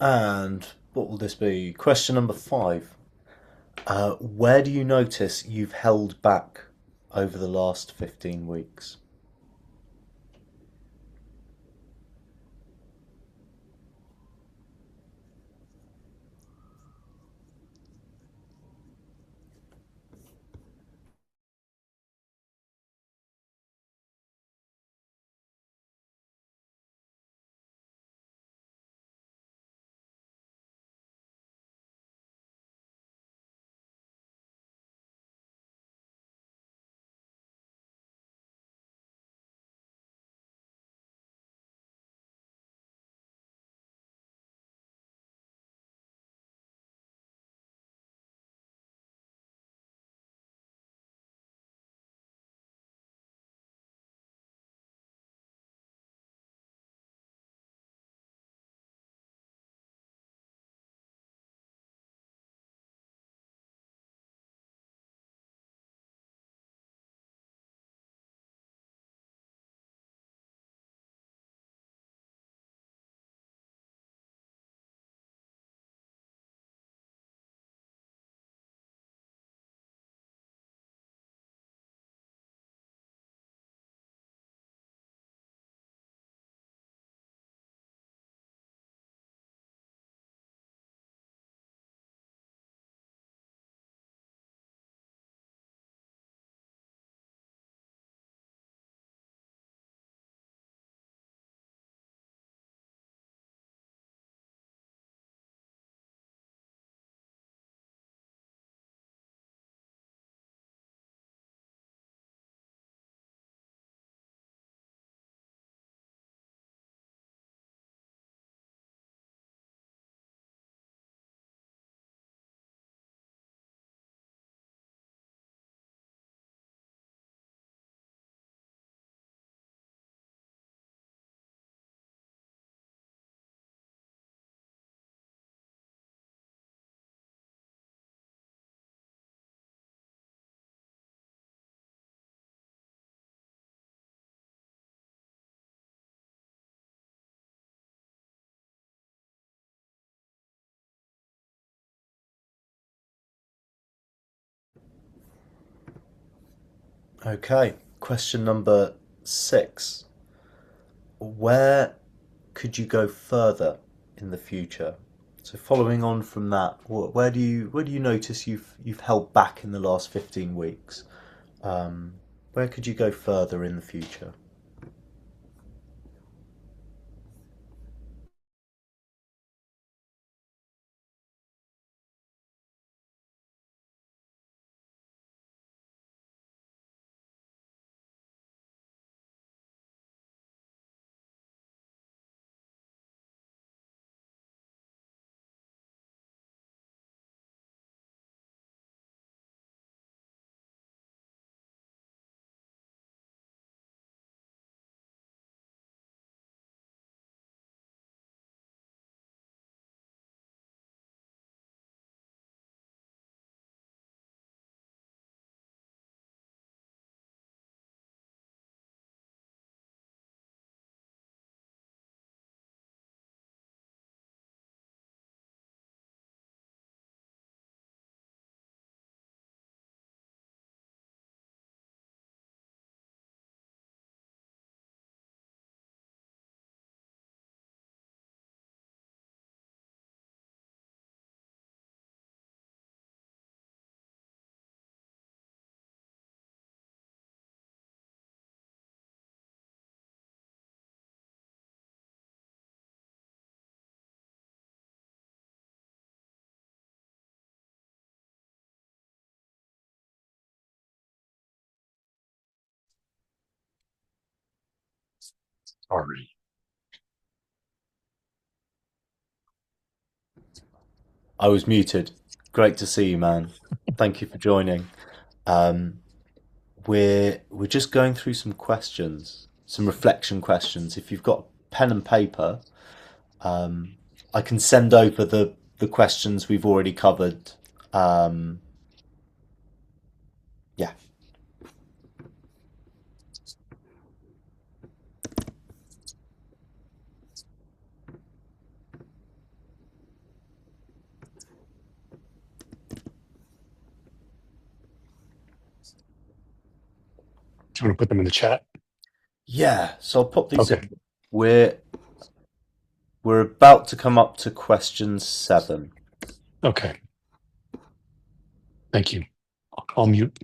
And what will this be? Question number 5. Where do you notice you've held back over the last 15 weeks? Okay, question number 6. Where could you go further in the future? So following on from that, where do you notice you've held back in the last 15 weeks? Um, where could you go further in the future? Sorry. I was muted. Great to see you, man. Thank you for joining. Um, we're just going through some questions, some reflection questions. If you've got pen and paper, I can send over the questions we've already covered. Um, yeah. you want to put them in the chat? Yeah, so I'll pop these Okay. in. We're about to come up to question 7. Okay. Thank you. I'll mute.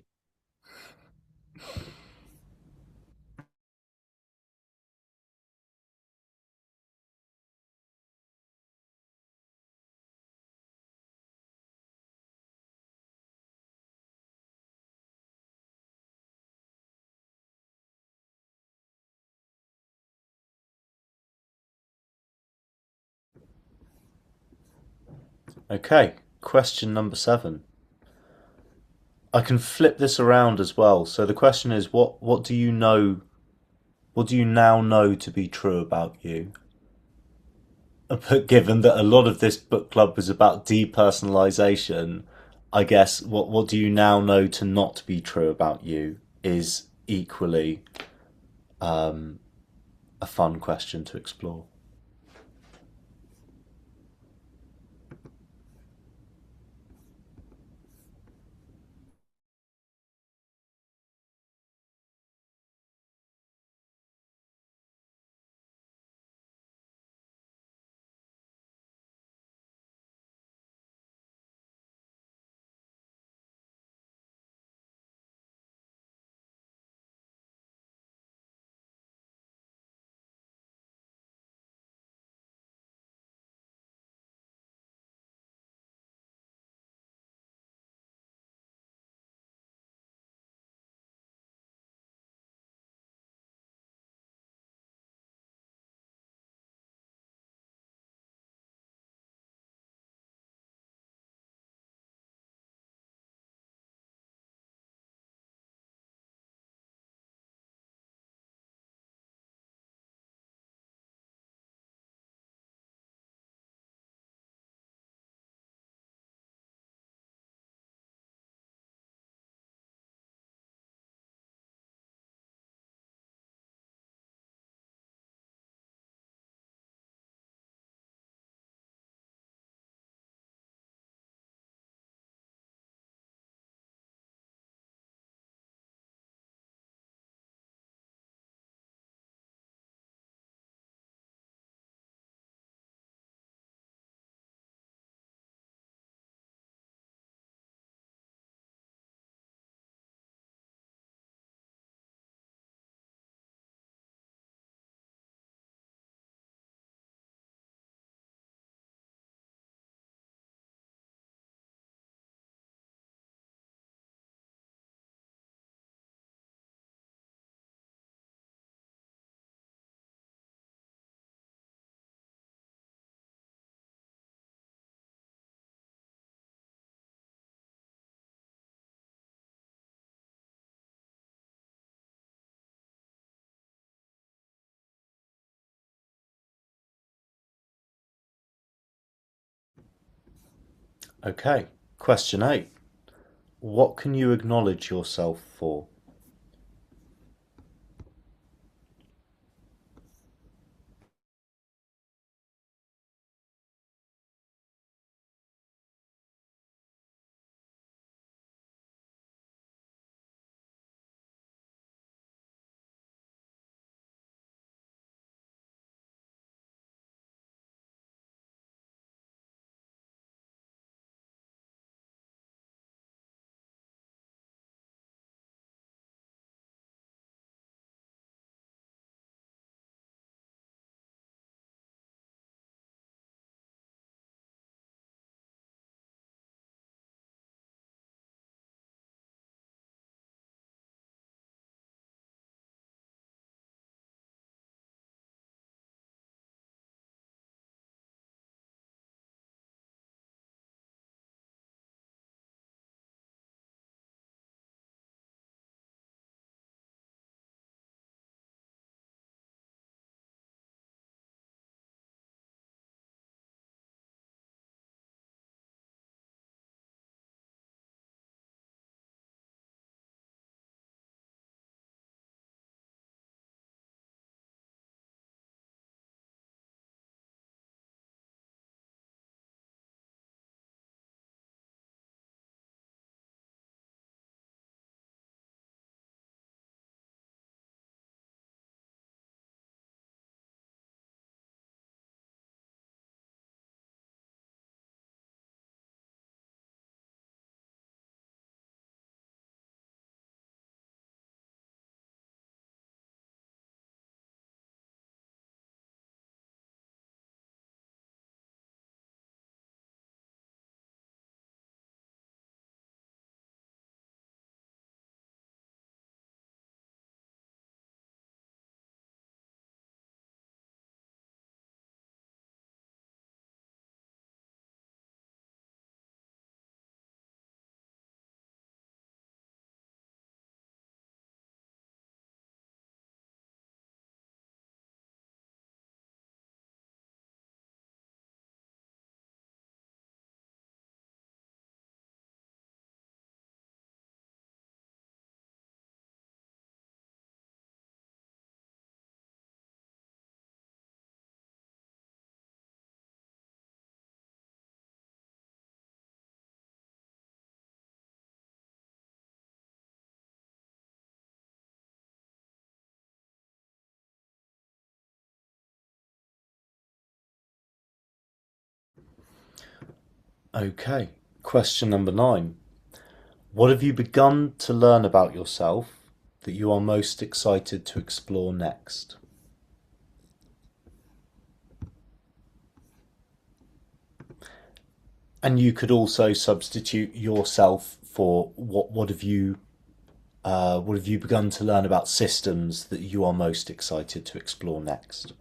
Okay, question number 7. I can flip this around as well. So the question is, what do you know? What do you now know to be true about you? But given that a lot of this book club was about depersonalization, I guess what do you now know to not be true about you is equally a fun question to explore. Okay, question 8. What can you acknowledge yourself for? Okay. Question number 9. What have you begun to learn about yourself that you are most excited to explore next? And you could also substitute yourself for what have you begun to learn about systems that you are most excited to explore next?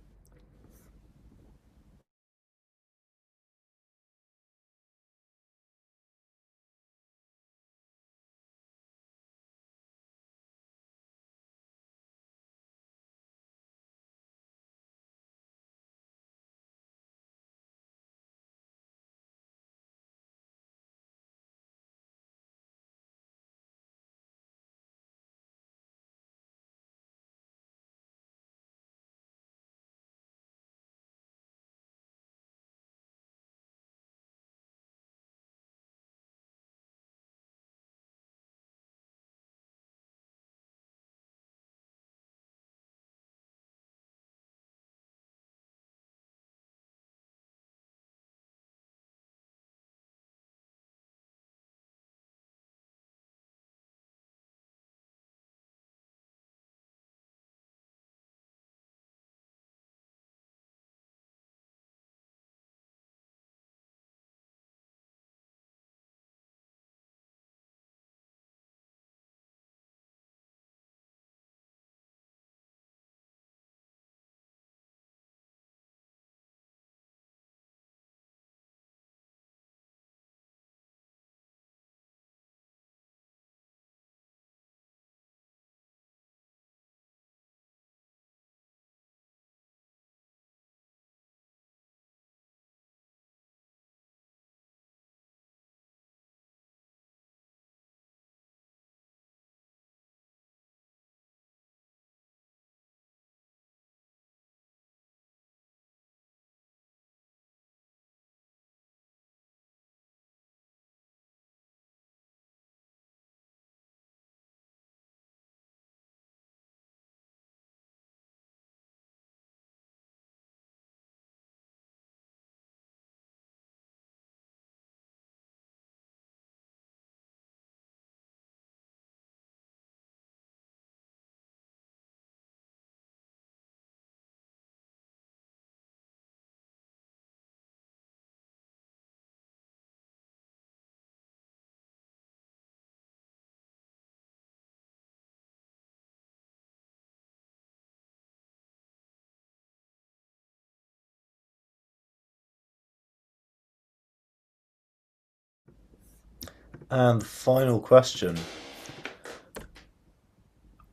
And the final question.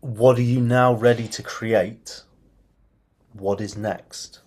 What are you now ready to create? What is next?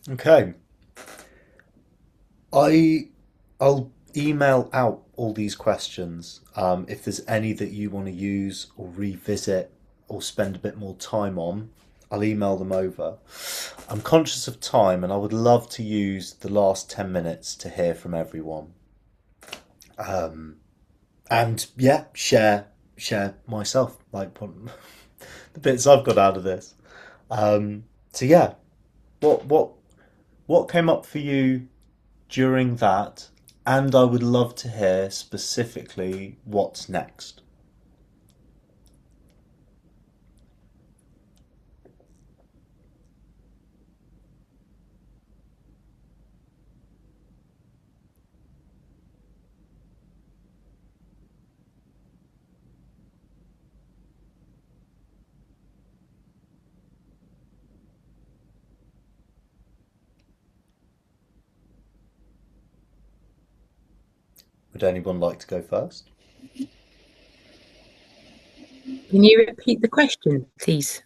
Okay. I'll email out all these questions. If there's any that you want to use or revisit or spend a bit more time on, I'll email them over. I'm conscious of time and I would love to use the last 10 minutes to hear from everyone. And yeah, share myself, like the bits I've got out of this. So yeah, what what what came up for you during that, and I would love to hear specifically what's next. Would anyone like to go first? Can you repeat the question, please,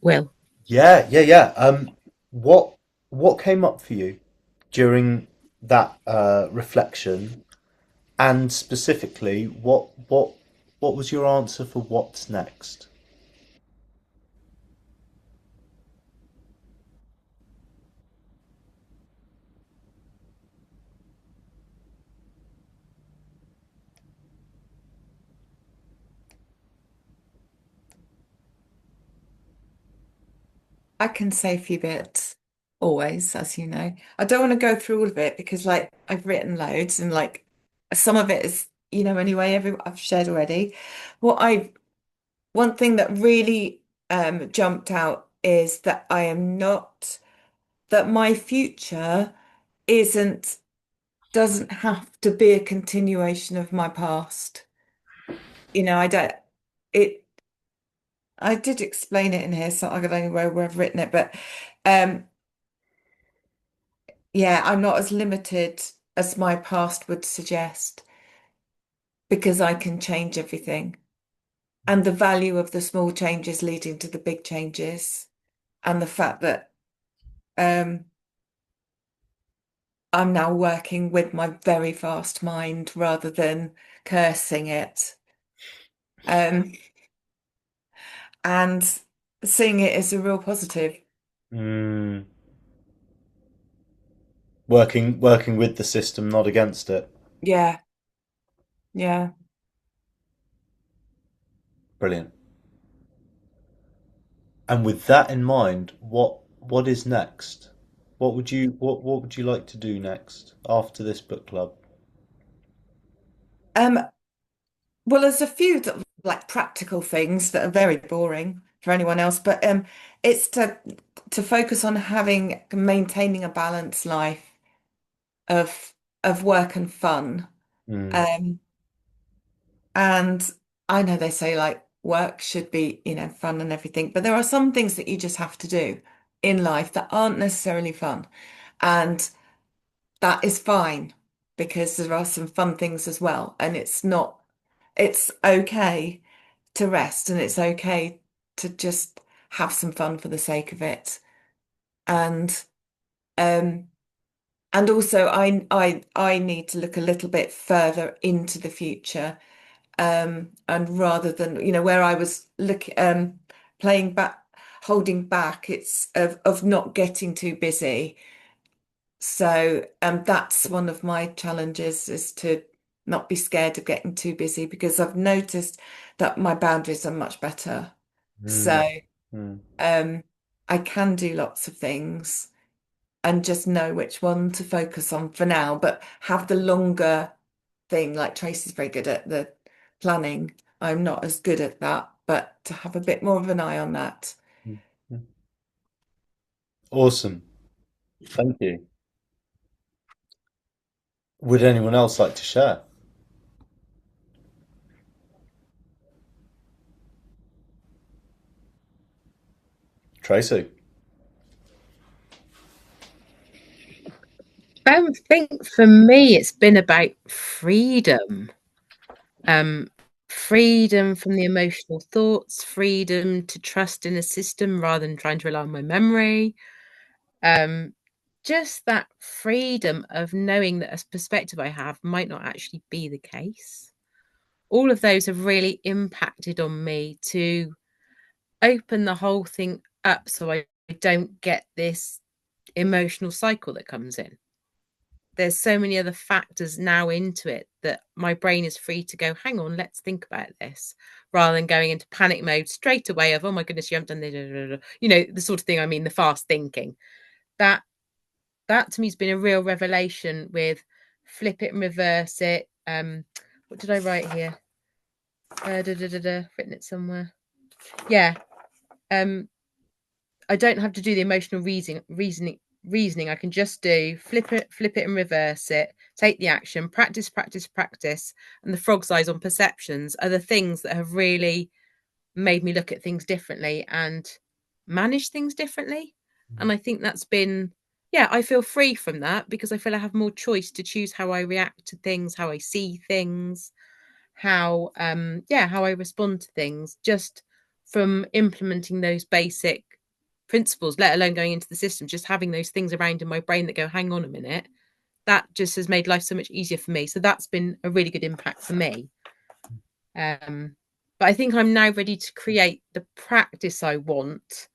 Will? Yeah. What came up for you during that reflection, and specifically, what was your answer for what's next? I can say a few bits always, as you know. I don't want to go through all of it because like I've written loads and like some of it is, anyway, I've shared already. What I One thing that really jumped out is that I am not that my future isn't doesn't have to be a continuation of my past. I don't it I did explain it in here, so I don't know where I've written it, but um yeah, I'm not as limited as my past would suggest because I can change everything. And the value of the small changes leading to the big changes, and the fact that um, I'm now working with my very fast mind rather than cursing it, um, and seeing it as a real positive. Mm, working with the system, not against it. Yeah, yeah. Brilliant. And with that in mind, what is next? What would you like to do next after this book club? Um, well, there's a few like practical things that are very boring for anyone else, but it's to focus on maintaining a balanced life of work and fun. Mm, Um, and I know they say like work should be, fun and everything, but there are some things that you just have to do in life that aren't necessarily fun. And that is fine because there are some fun things as well. And it's okay to rest and it's okay to just have some fun for the sake of it. And um and also I need to look a little bit further into the future. And rather than, where I was playing back, holding back, it's of not getting too busy. So that's one of my challenges is to not be scared of getting too busy because I've noticed that my boundaries are much better. mm, So mm. um I can do lots of things and just know which one to focus on for now, but have the longer thing, like Tracy's very good at the planning. I'm not as good at that, but to have a bit more of an eye on that. Mm. Awesome. Thank you. Would anyone else like to share? Tracy. I think for me, it's been about freedom. Um, Freedom from the emotional thoughts, freedom to trust in a system rather than trying to rely on my memory. Um, just that freedom of knowing that a perspective I have might not actually be the case. All of those have really impacted on me to open the whole thing up so I don't get this emotional cycle that comes in. There's so many other factors now into it that my brain is free to go, hang on, let's think about this, rather than going into panic mode straight away of, oh my goodness, you haven't done this, you know, the sort of thing. I mean, the fast thinking. That to me has been a real revelation with flip it and reverse it. What did I write here? Written it somewhere. Yeah. I don't have to do the emotional reasoning. I can just do flip it and reverse it, take the action, practice. And the frog's eyes on perceptions are the things that have really made me look at things differently and manage things differently. And I think that's been, yeah, I feel free from that because I feel I have more choice to choose how I react to things, how I see things, how I respond to things, just from implementing those basic principles, let alone going into the system, just having those things around in my brain that go, hang on a minute, that just has made life so much easier for me. So that's been a really good impact for me. But I think I'm now ready to create the practice I want,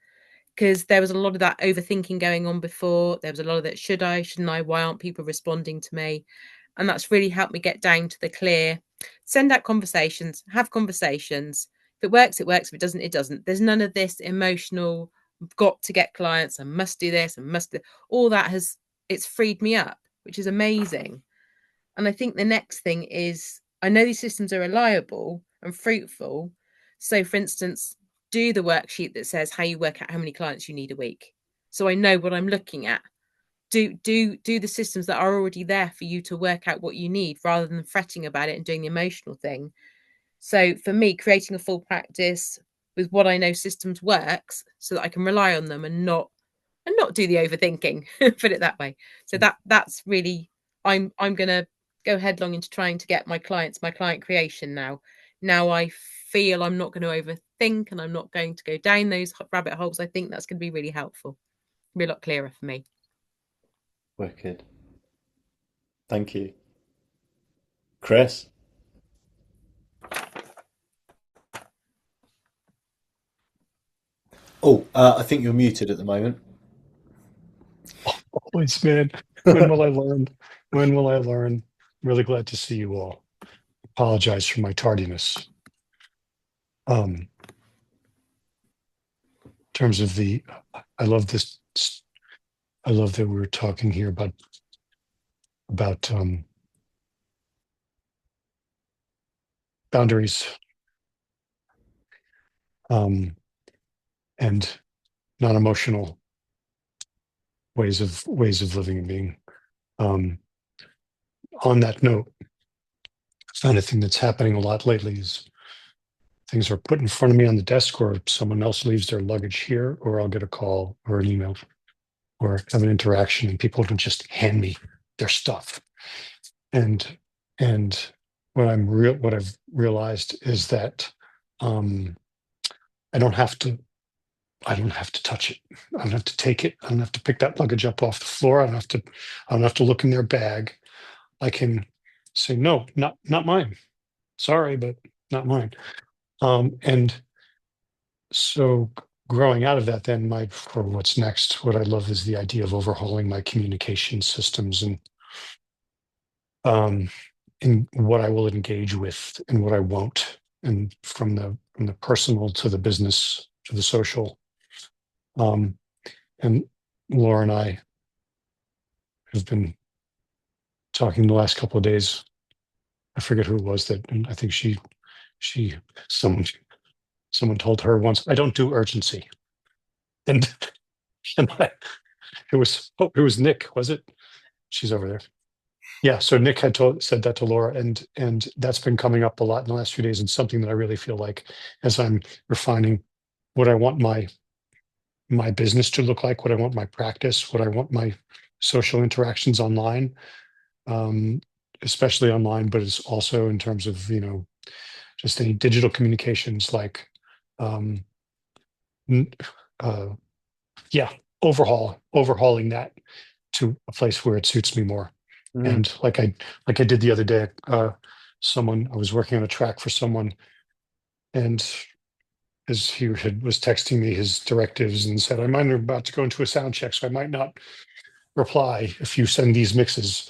because there was a lot of that overthinking going on before. There was a lot of that, should I, shouldn't I, why aren't people responding to me? And that's really helped me get down to the clear, send out conversations, have conversations. If it works, it works. If it doesn't, it doesn't. There's none of this emotional, got to get clients, I must do this, and must do all that. It's freed me up, which is amazing. And I think the next thing is, I know these systems are reliable and fruitful. So for instance, do the worksheet that says how you work out how many clients you need a week. So I know what I'm looking at. Do the systems that are already there for you to work out what you need, rather than fretting about it and doing the emotional thing. So for me, creating a full practice with what I know systems works, so that I can rely on them and not do the overthinking, put it that way. So that's really, I'm going to go headlong into trying to get my client creation now. Now I feel I'm not going to overthink and I'm not going to go down those rabbit holes. I think that's going to be really helpful. Be a lot clearer for me. Wicked. Thank you. Chris? Oh, I think you're muted at the moment. Always, man. When will I learn? When will I learn? Really glad to see you all. Apologize for my tardiness. In terms of I love this. I love that we were talking here about boundaries, and non-emotional ways of living and being. On that note, I find a thing that's happening a lot lately is things are put in front of me on the desk, or someone else leaves their luggage here, or I'll get a call or an email or have an interaction, and people can just hand me their stuff. And what I've realized is that I don't have to touch it. I don't have to take it. I don't have to pick that luggage up off the floor. I don't have to look in their bag. I can say, no, not mine. Sorry, but not mine. And so growing out of that, then for what's next, what I love is the idea of overhauling my communication systems and in what I will engage with and what I won't, and from the personal to the business to the social. And Laura and I have been talking the last couple of days. I forget who it was that, and I think someone told her once, I don't do urgency. And it was Nick, was it? She's over there. Yeah, so Nick had said that to Laura, and that's been coming up a lot in the last few days, and something that I really feel like, as I'm refining what I want my business to look like, what I want my practice, what I want my social interactions online, especially online, but it's also in terms of, just any digital communications, like overhauling that to a place where it suits me more. Mm. And like I did the other day, I was working on a track for someone, and as was texting me his directives and said, I might be about to go into a sound check, so I might not reply if you send these mixes.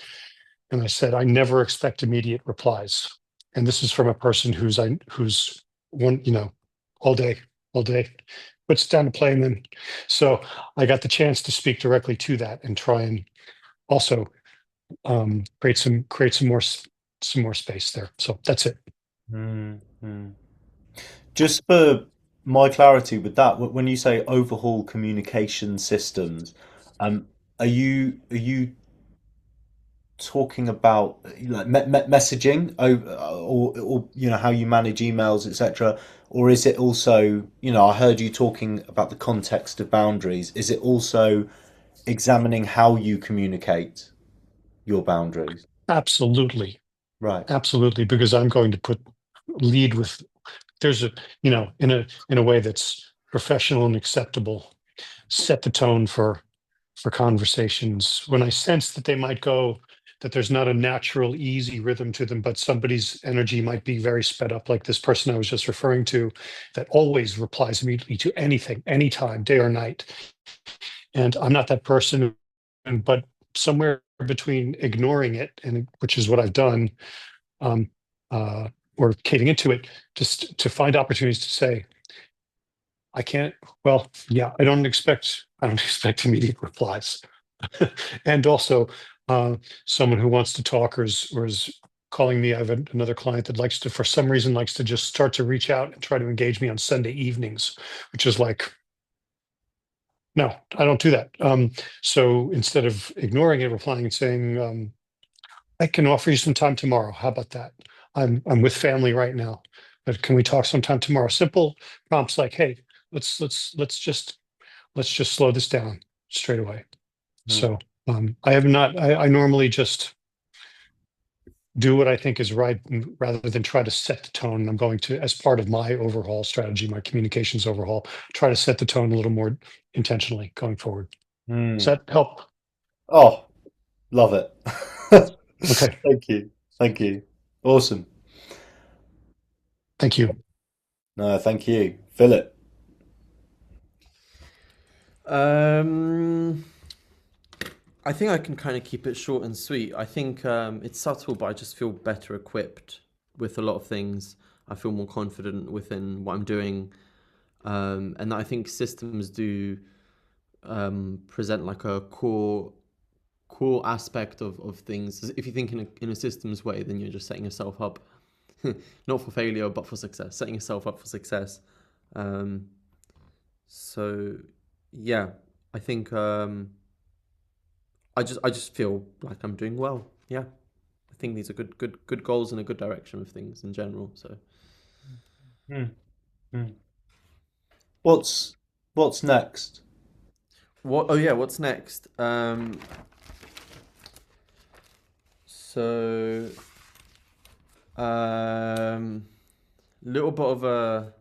And I said, I never expect immediate replies. And this is from a person who's one, all day, puts down to play. And then, so I got the chance to speak directly to that and try and also create some more space there. So that's it. Mm, mm. Just for my clarity with that, when you say overhaul communication systems, are you talking about like messaging or how you manage emails, etc., or is it also, I heard you talking about the context of boundaries, is it also examining how you communicate your boundaries? Absolutely. Right. Absolutely. Because I'm going to lead with, there's a, in a way that's professional and acceptable, set the tone for conversations. When I sense that they might go, that there's not a natural, easy rhythm to them, but somebody's energy might be very sped up, like this person I was just referring to, that always replies immediately to anything, anytime, day or night. And I'm not that person, but somewhere between ignoring it, and which is what I've done, um, or caving into it, just to find opportunities to say, I can't. Well, yeah, I don't expect immediate replies, and also someone who wants to talk or is calling me. I have another client that likes to, for some reason, likes to just start to reach out and try to engage me on Sunday evenings, which is like, no, I don't do that. So instead of ignoring it, replying and saying, I can offer you some time tomorrow. How about that? I'm with family right now, but can we talk sometime tomorrow? Simple prompts like, hey, let's just slow this down straight away. Mm. So I have not. I normally just do what I think is right, rather than try to set the tone. I'm going to, as part of my overhaul strategy, my communications overhaul, try to set the tone a little more intentionally going forward. Does Mm. that help? Oh, love it. Okay, Thank you. Thank you. Awesome. thank you. No, thank you. Philip. Um, I think I can kind of keep it short and sweet. I think it's subtle, but I just feel better equipped with a lot of things. I feel more confident within what I'm doing, and I think systems do present like a core aspect of things. If you think in a systems way, then you're just setting yourself up, not for failure, but for success. Setting yourself up for success. Um, so yeah, I think I just feel like I'm doing well. Yeah, I think these are good goals and a good direction of things in general. So Mm. Mm. What's next? what? Oh yeah, what's next? So little bit of a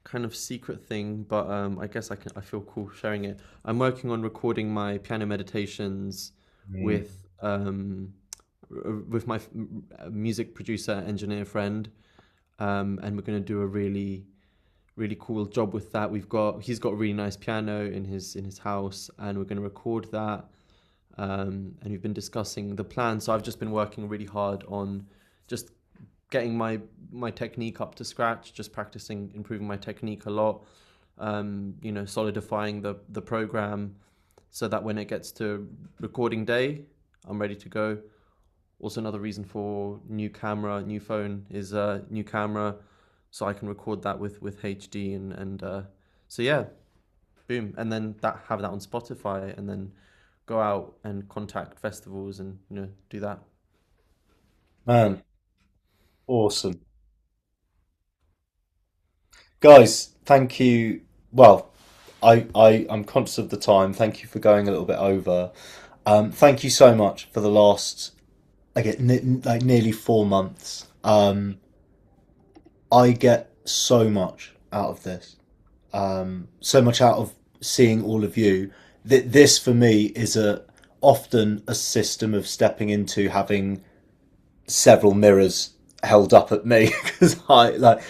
kind of secret thing, but I guess I feel cool sharing it. I'm working on recording my piano meditations Mm. with my music producer engineer friend, and we're going to do a really cool job with that. He's got a really nice piano in his house, and we're going to record that. And we've been discussing the plan. So I've just been working really hard on just getting my technique up to scratch, just practicing, improving my technique a lot. Solidifying the program so that when it gets to recording day, I'm ready to go. Also, another reason for new phone is a new camera, so I can record that with HD and so yeah, boom, and then have that on Spotify, and then go out and contact festivals and do that. Man, awesome. Guys, thank you. Well, I'm conscious of the time. Thank you for going a little bit over. Thank you so much for the last, I get like nearly 4 months. I get so much out of this. So much out of seeing all of you. This for me is often a system of stepping into having several mirrors held up at me because I like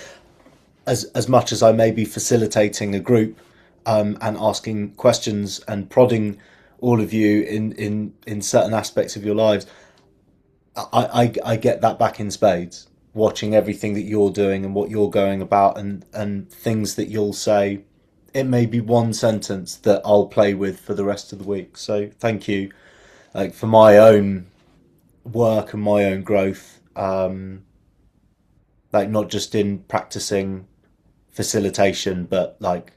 as much as I may be facilitating a group and asking questions and prodding all of you in certain aspects of your lives, I get that back in spades, watching everything that you're doing and what you're going about and things that you'll say. It may be one sentence that I'll play with for the rest of the week. So thank you, like for my own work and my own growth, like not just in practicing facilitation, but like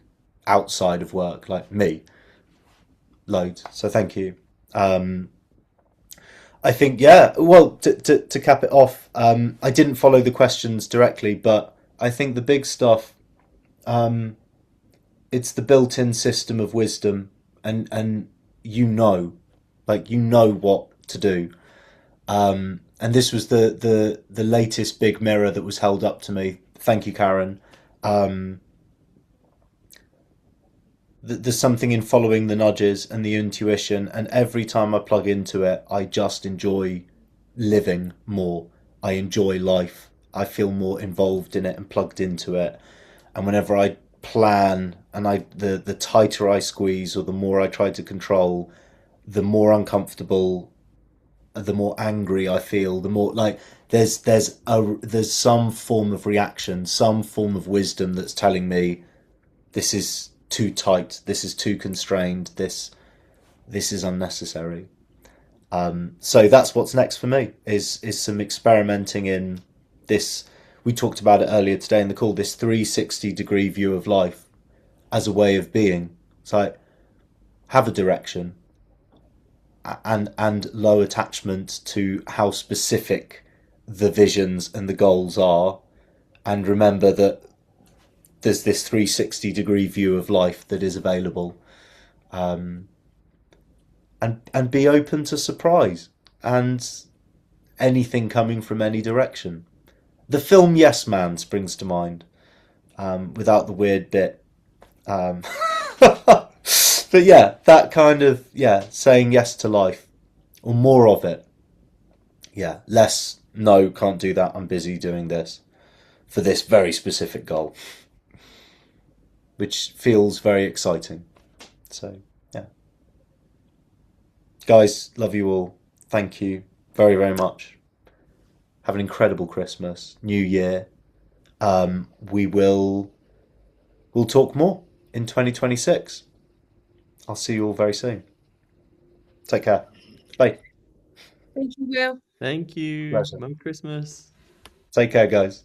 outside of work, like me, loads. So thank you. I think, yeah, well, to cap it off, I didn't follow the questions directly, but I think the big stuff, it's the built-in system of wisdom, and like you know what to do. And this was the latest big mirror that was held up to me. Thank you, Karen. There's something in following the nudges and the intuition, and every time I plug into it, I just enjoy living more. I enjoy life. I feel more involved in it and plugged into it. And whenever I plan and the tighter I squeeze or the more I try to control, the more uncomfortable, the more angry I feel, the more like there's some form of reaction, some form of wisdom that's telling me this is too tight, this is too constrained, this is unnecessary. So that's what's next for me is some experimenting in this. We talked about it earlier today in the call, this 360-degree view of life as a way of being. It's like have a direction and low attachment to how specific the visions and the goals are, and remember that there's this 360-degree view of life that is available, and be open to surprise and anything coming from any direction. The film Yes Man springs to mind, without the weird bit. But yeah, that kind of, saying yes to life, or more of it. Yeah, less, no, can't do that, I'm busy doing this, for this very specific goal, which feels very exciting. So, yeah. Guys, love you all. Thank you very, very much. Have an incredible Christmas, New Year. We'll talk more in 2026. I'll see you all very soon. Take care. Bye. Thank you, Will. Thank you. Pleasure. Merry Christmas. Take care, guys.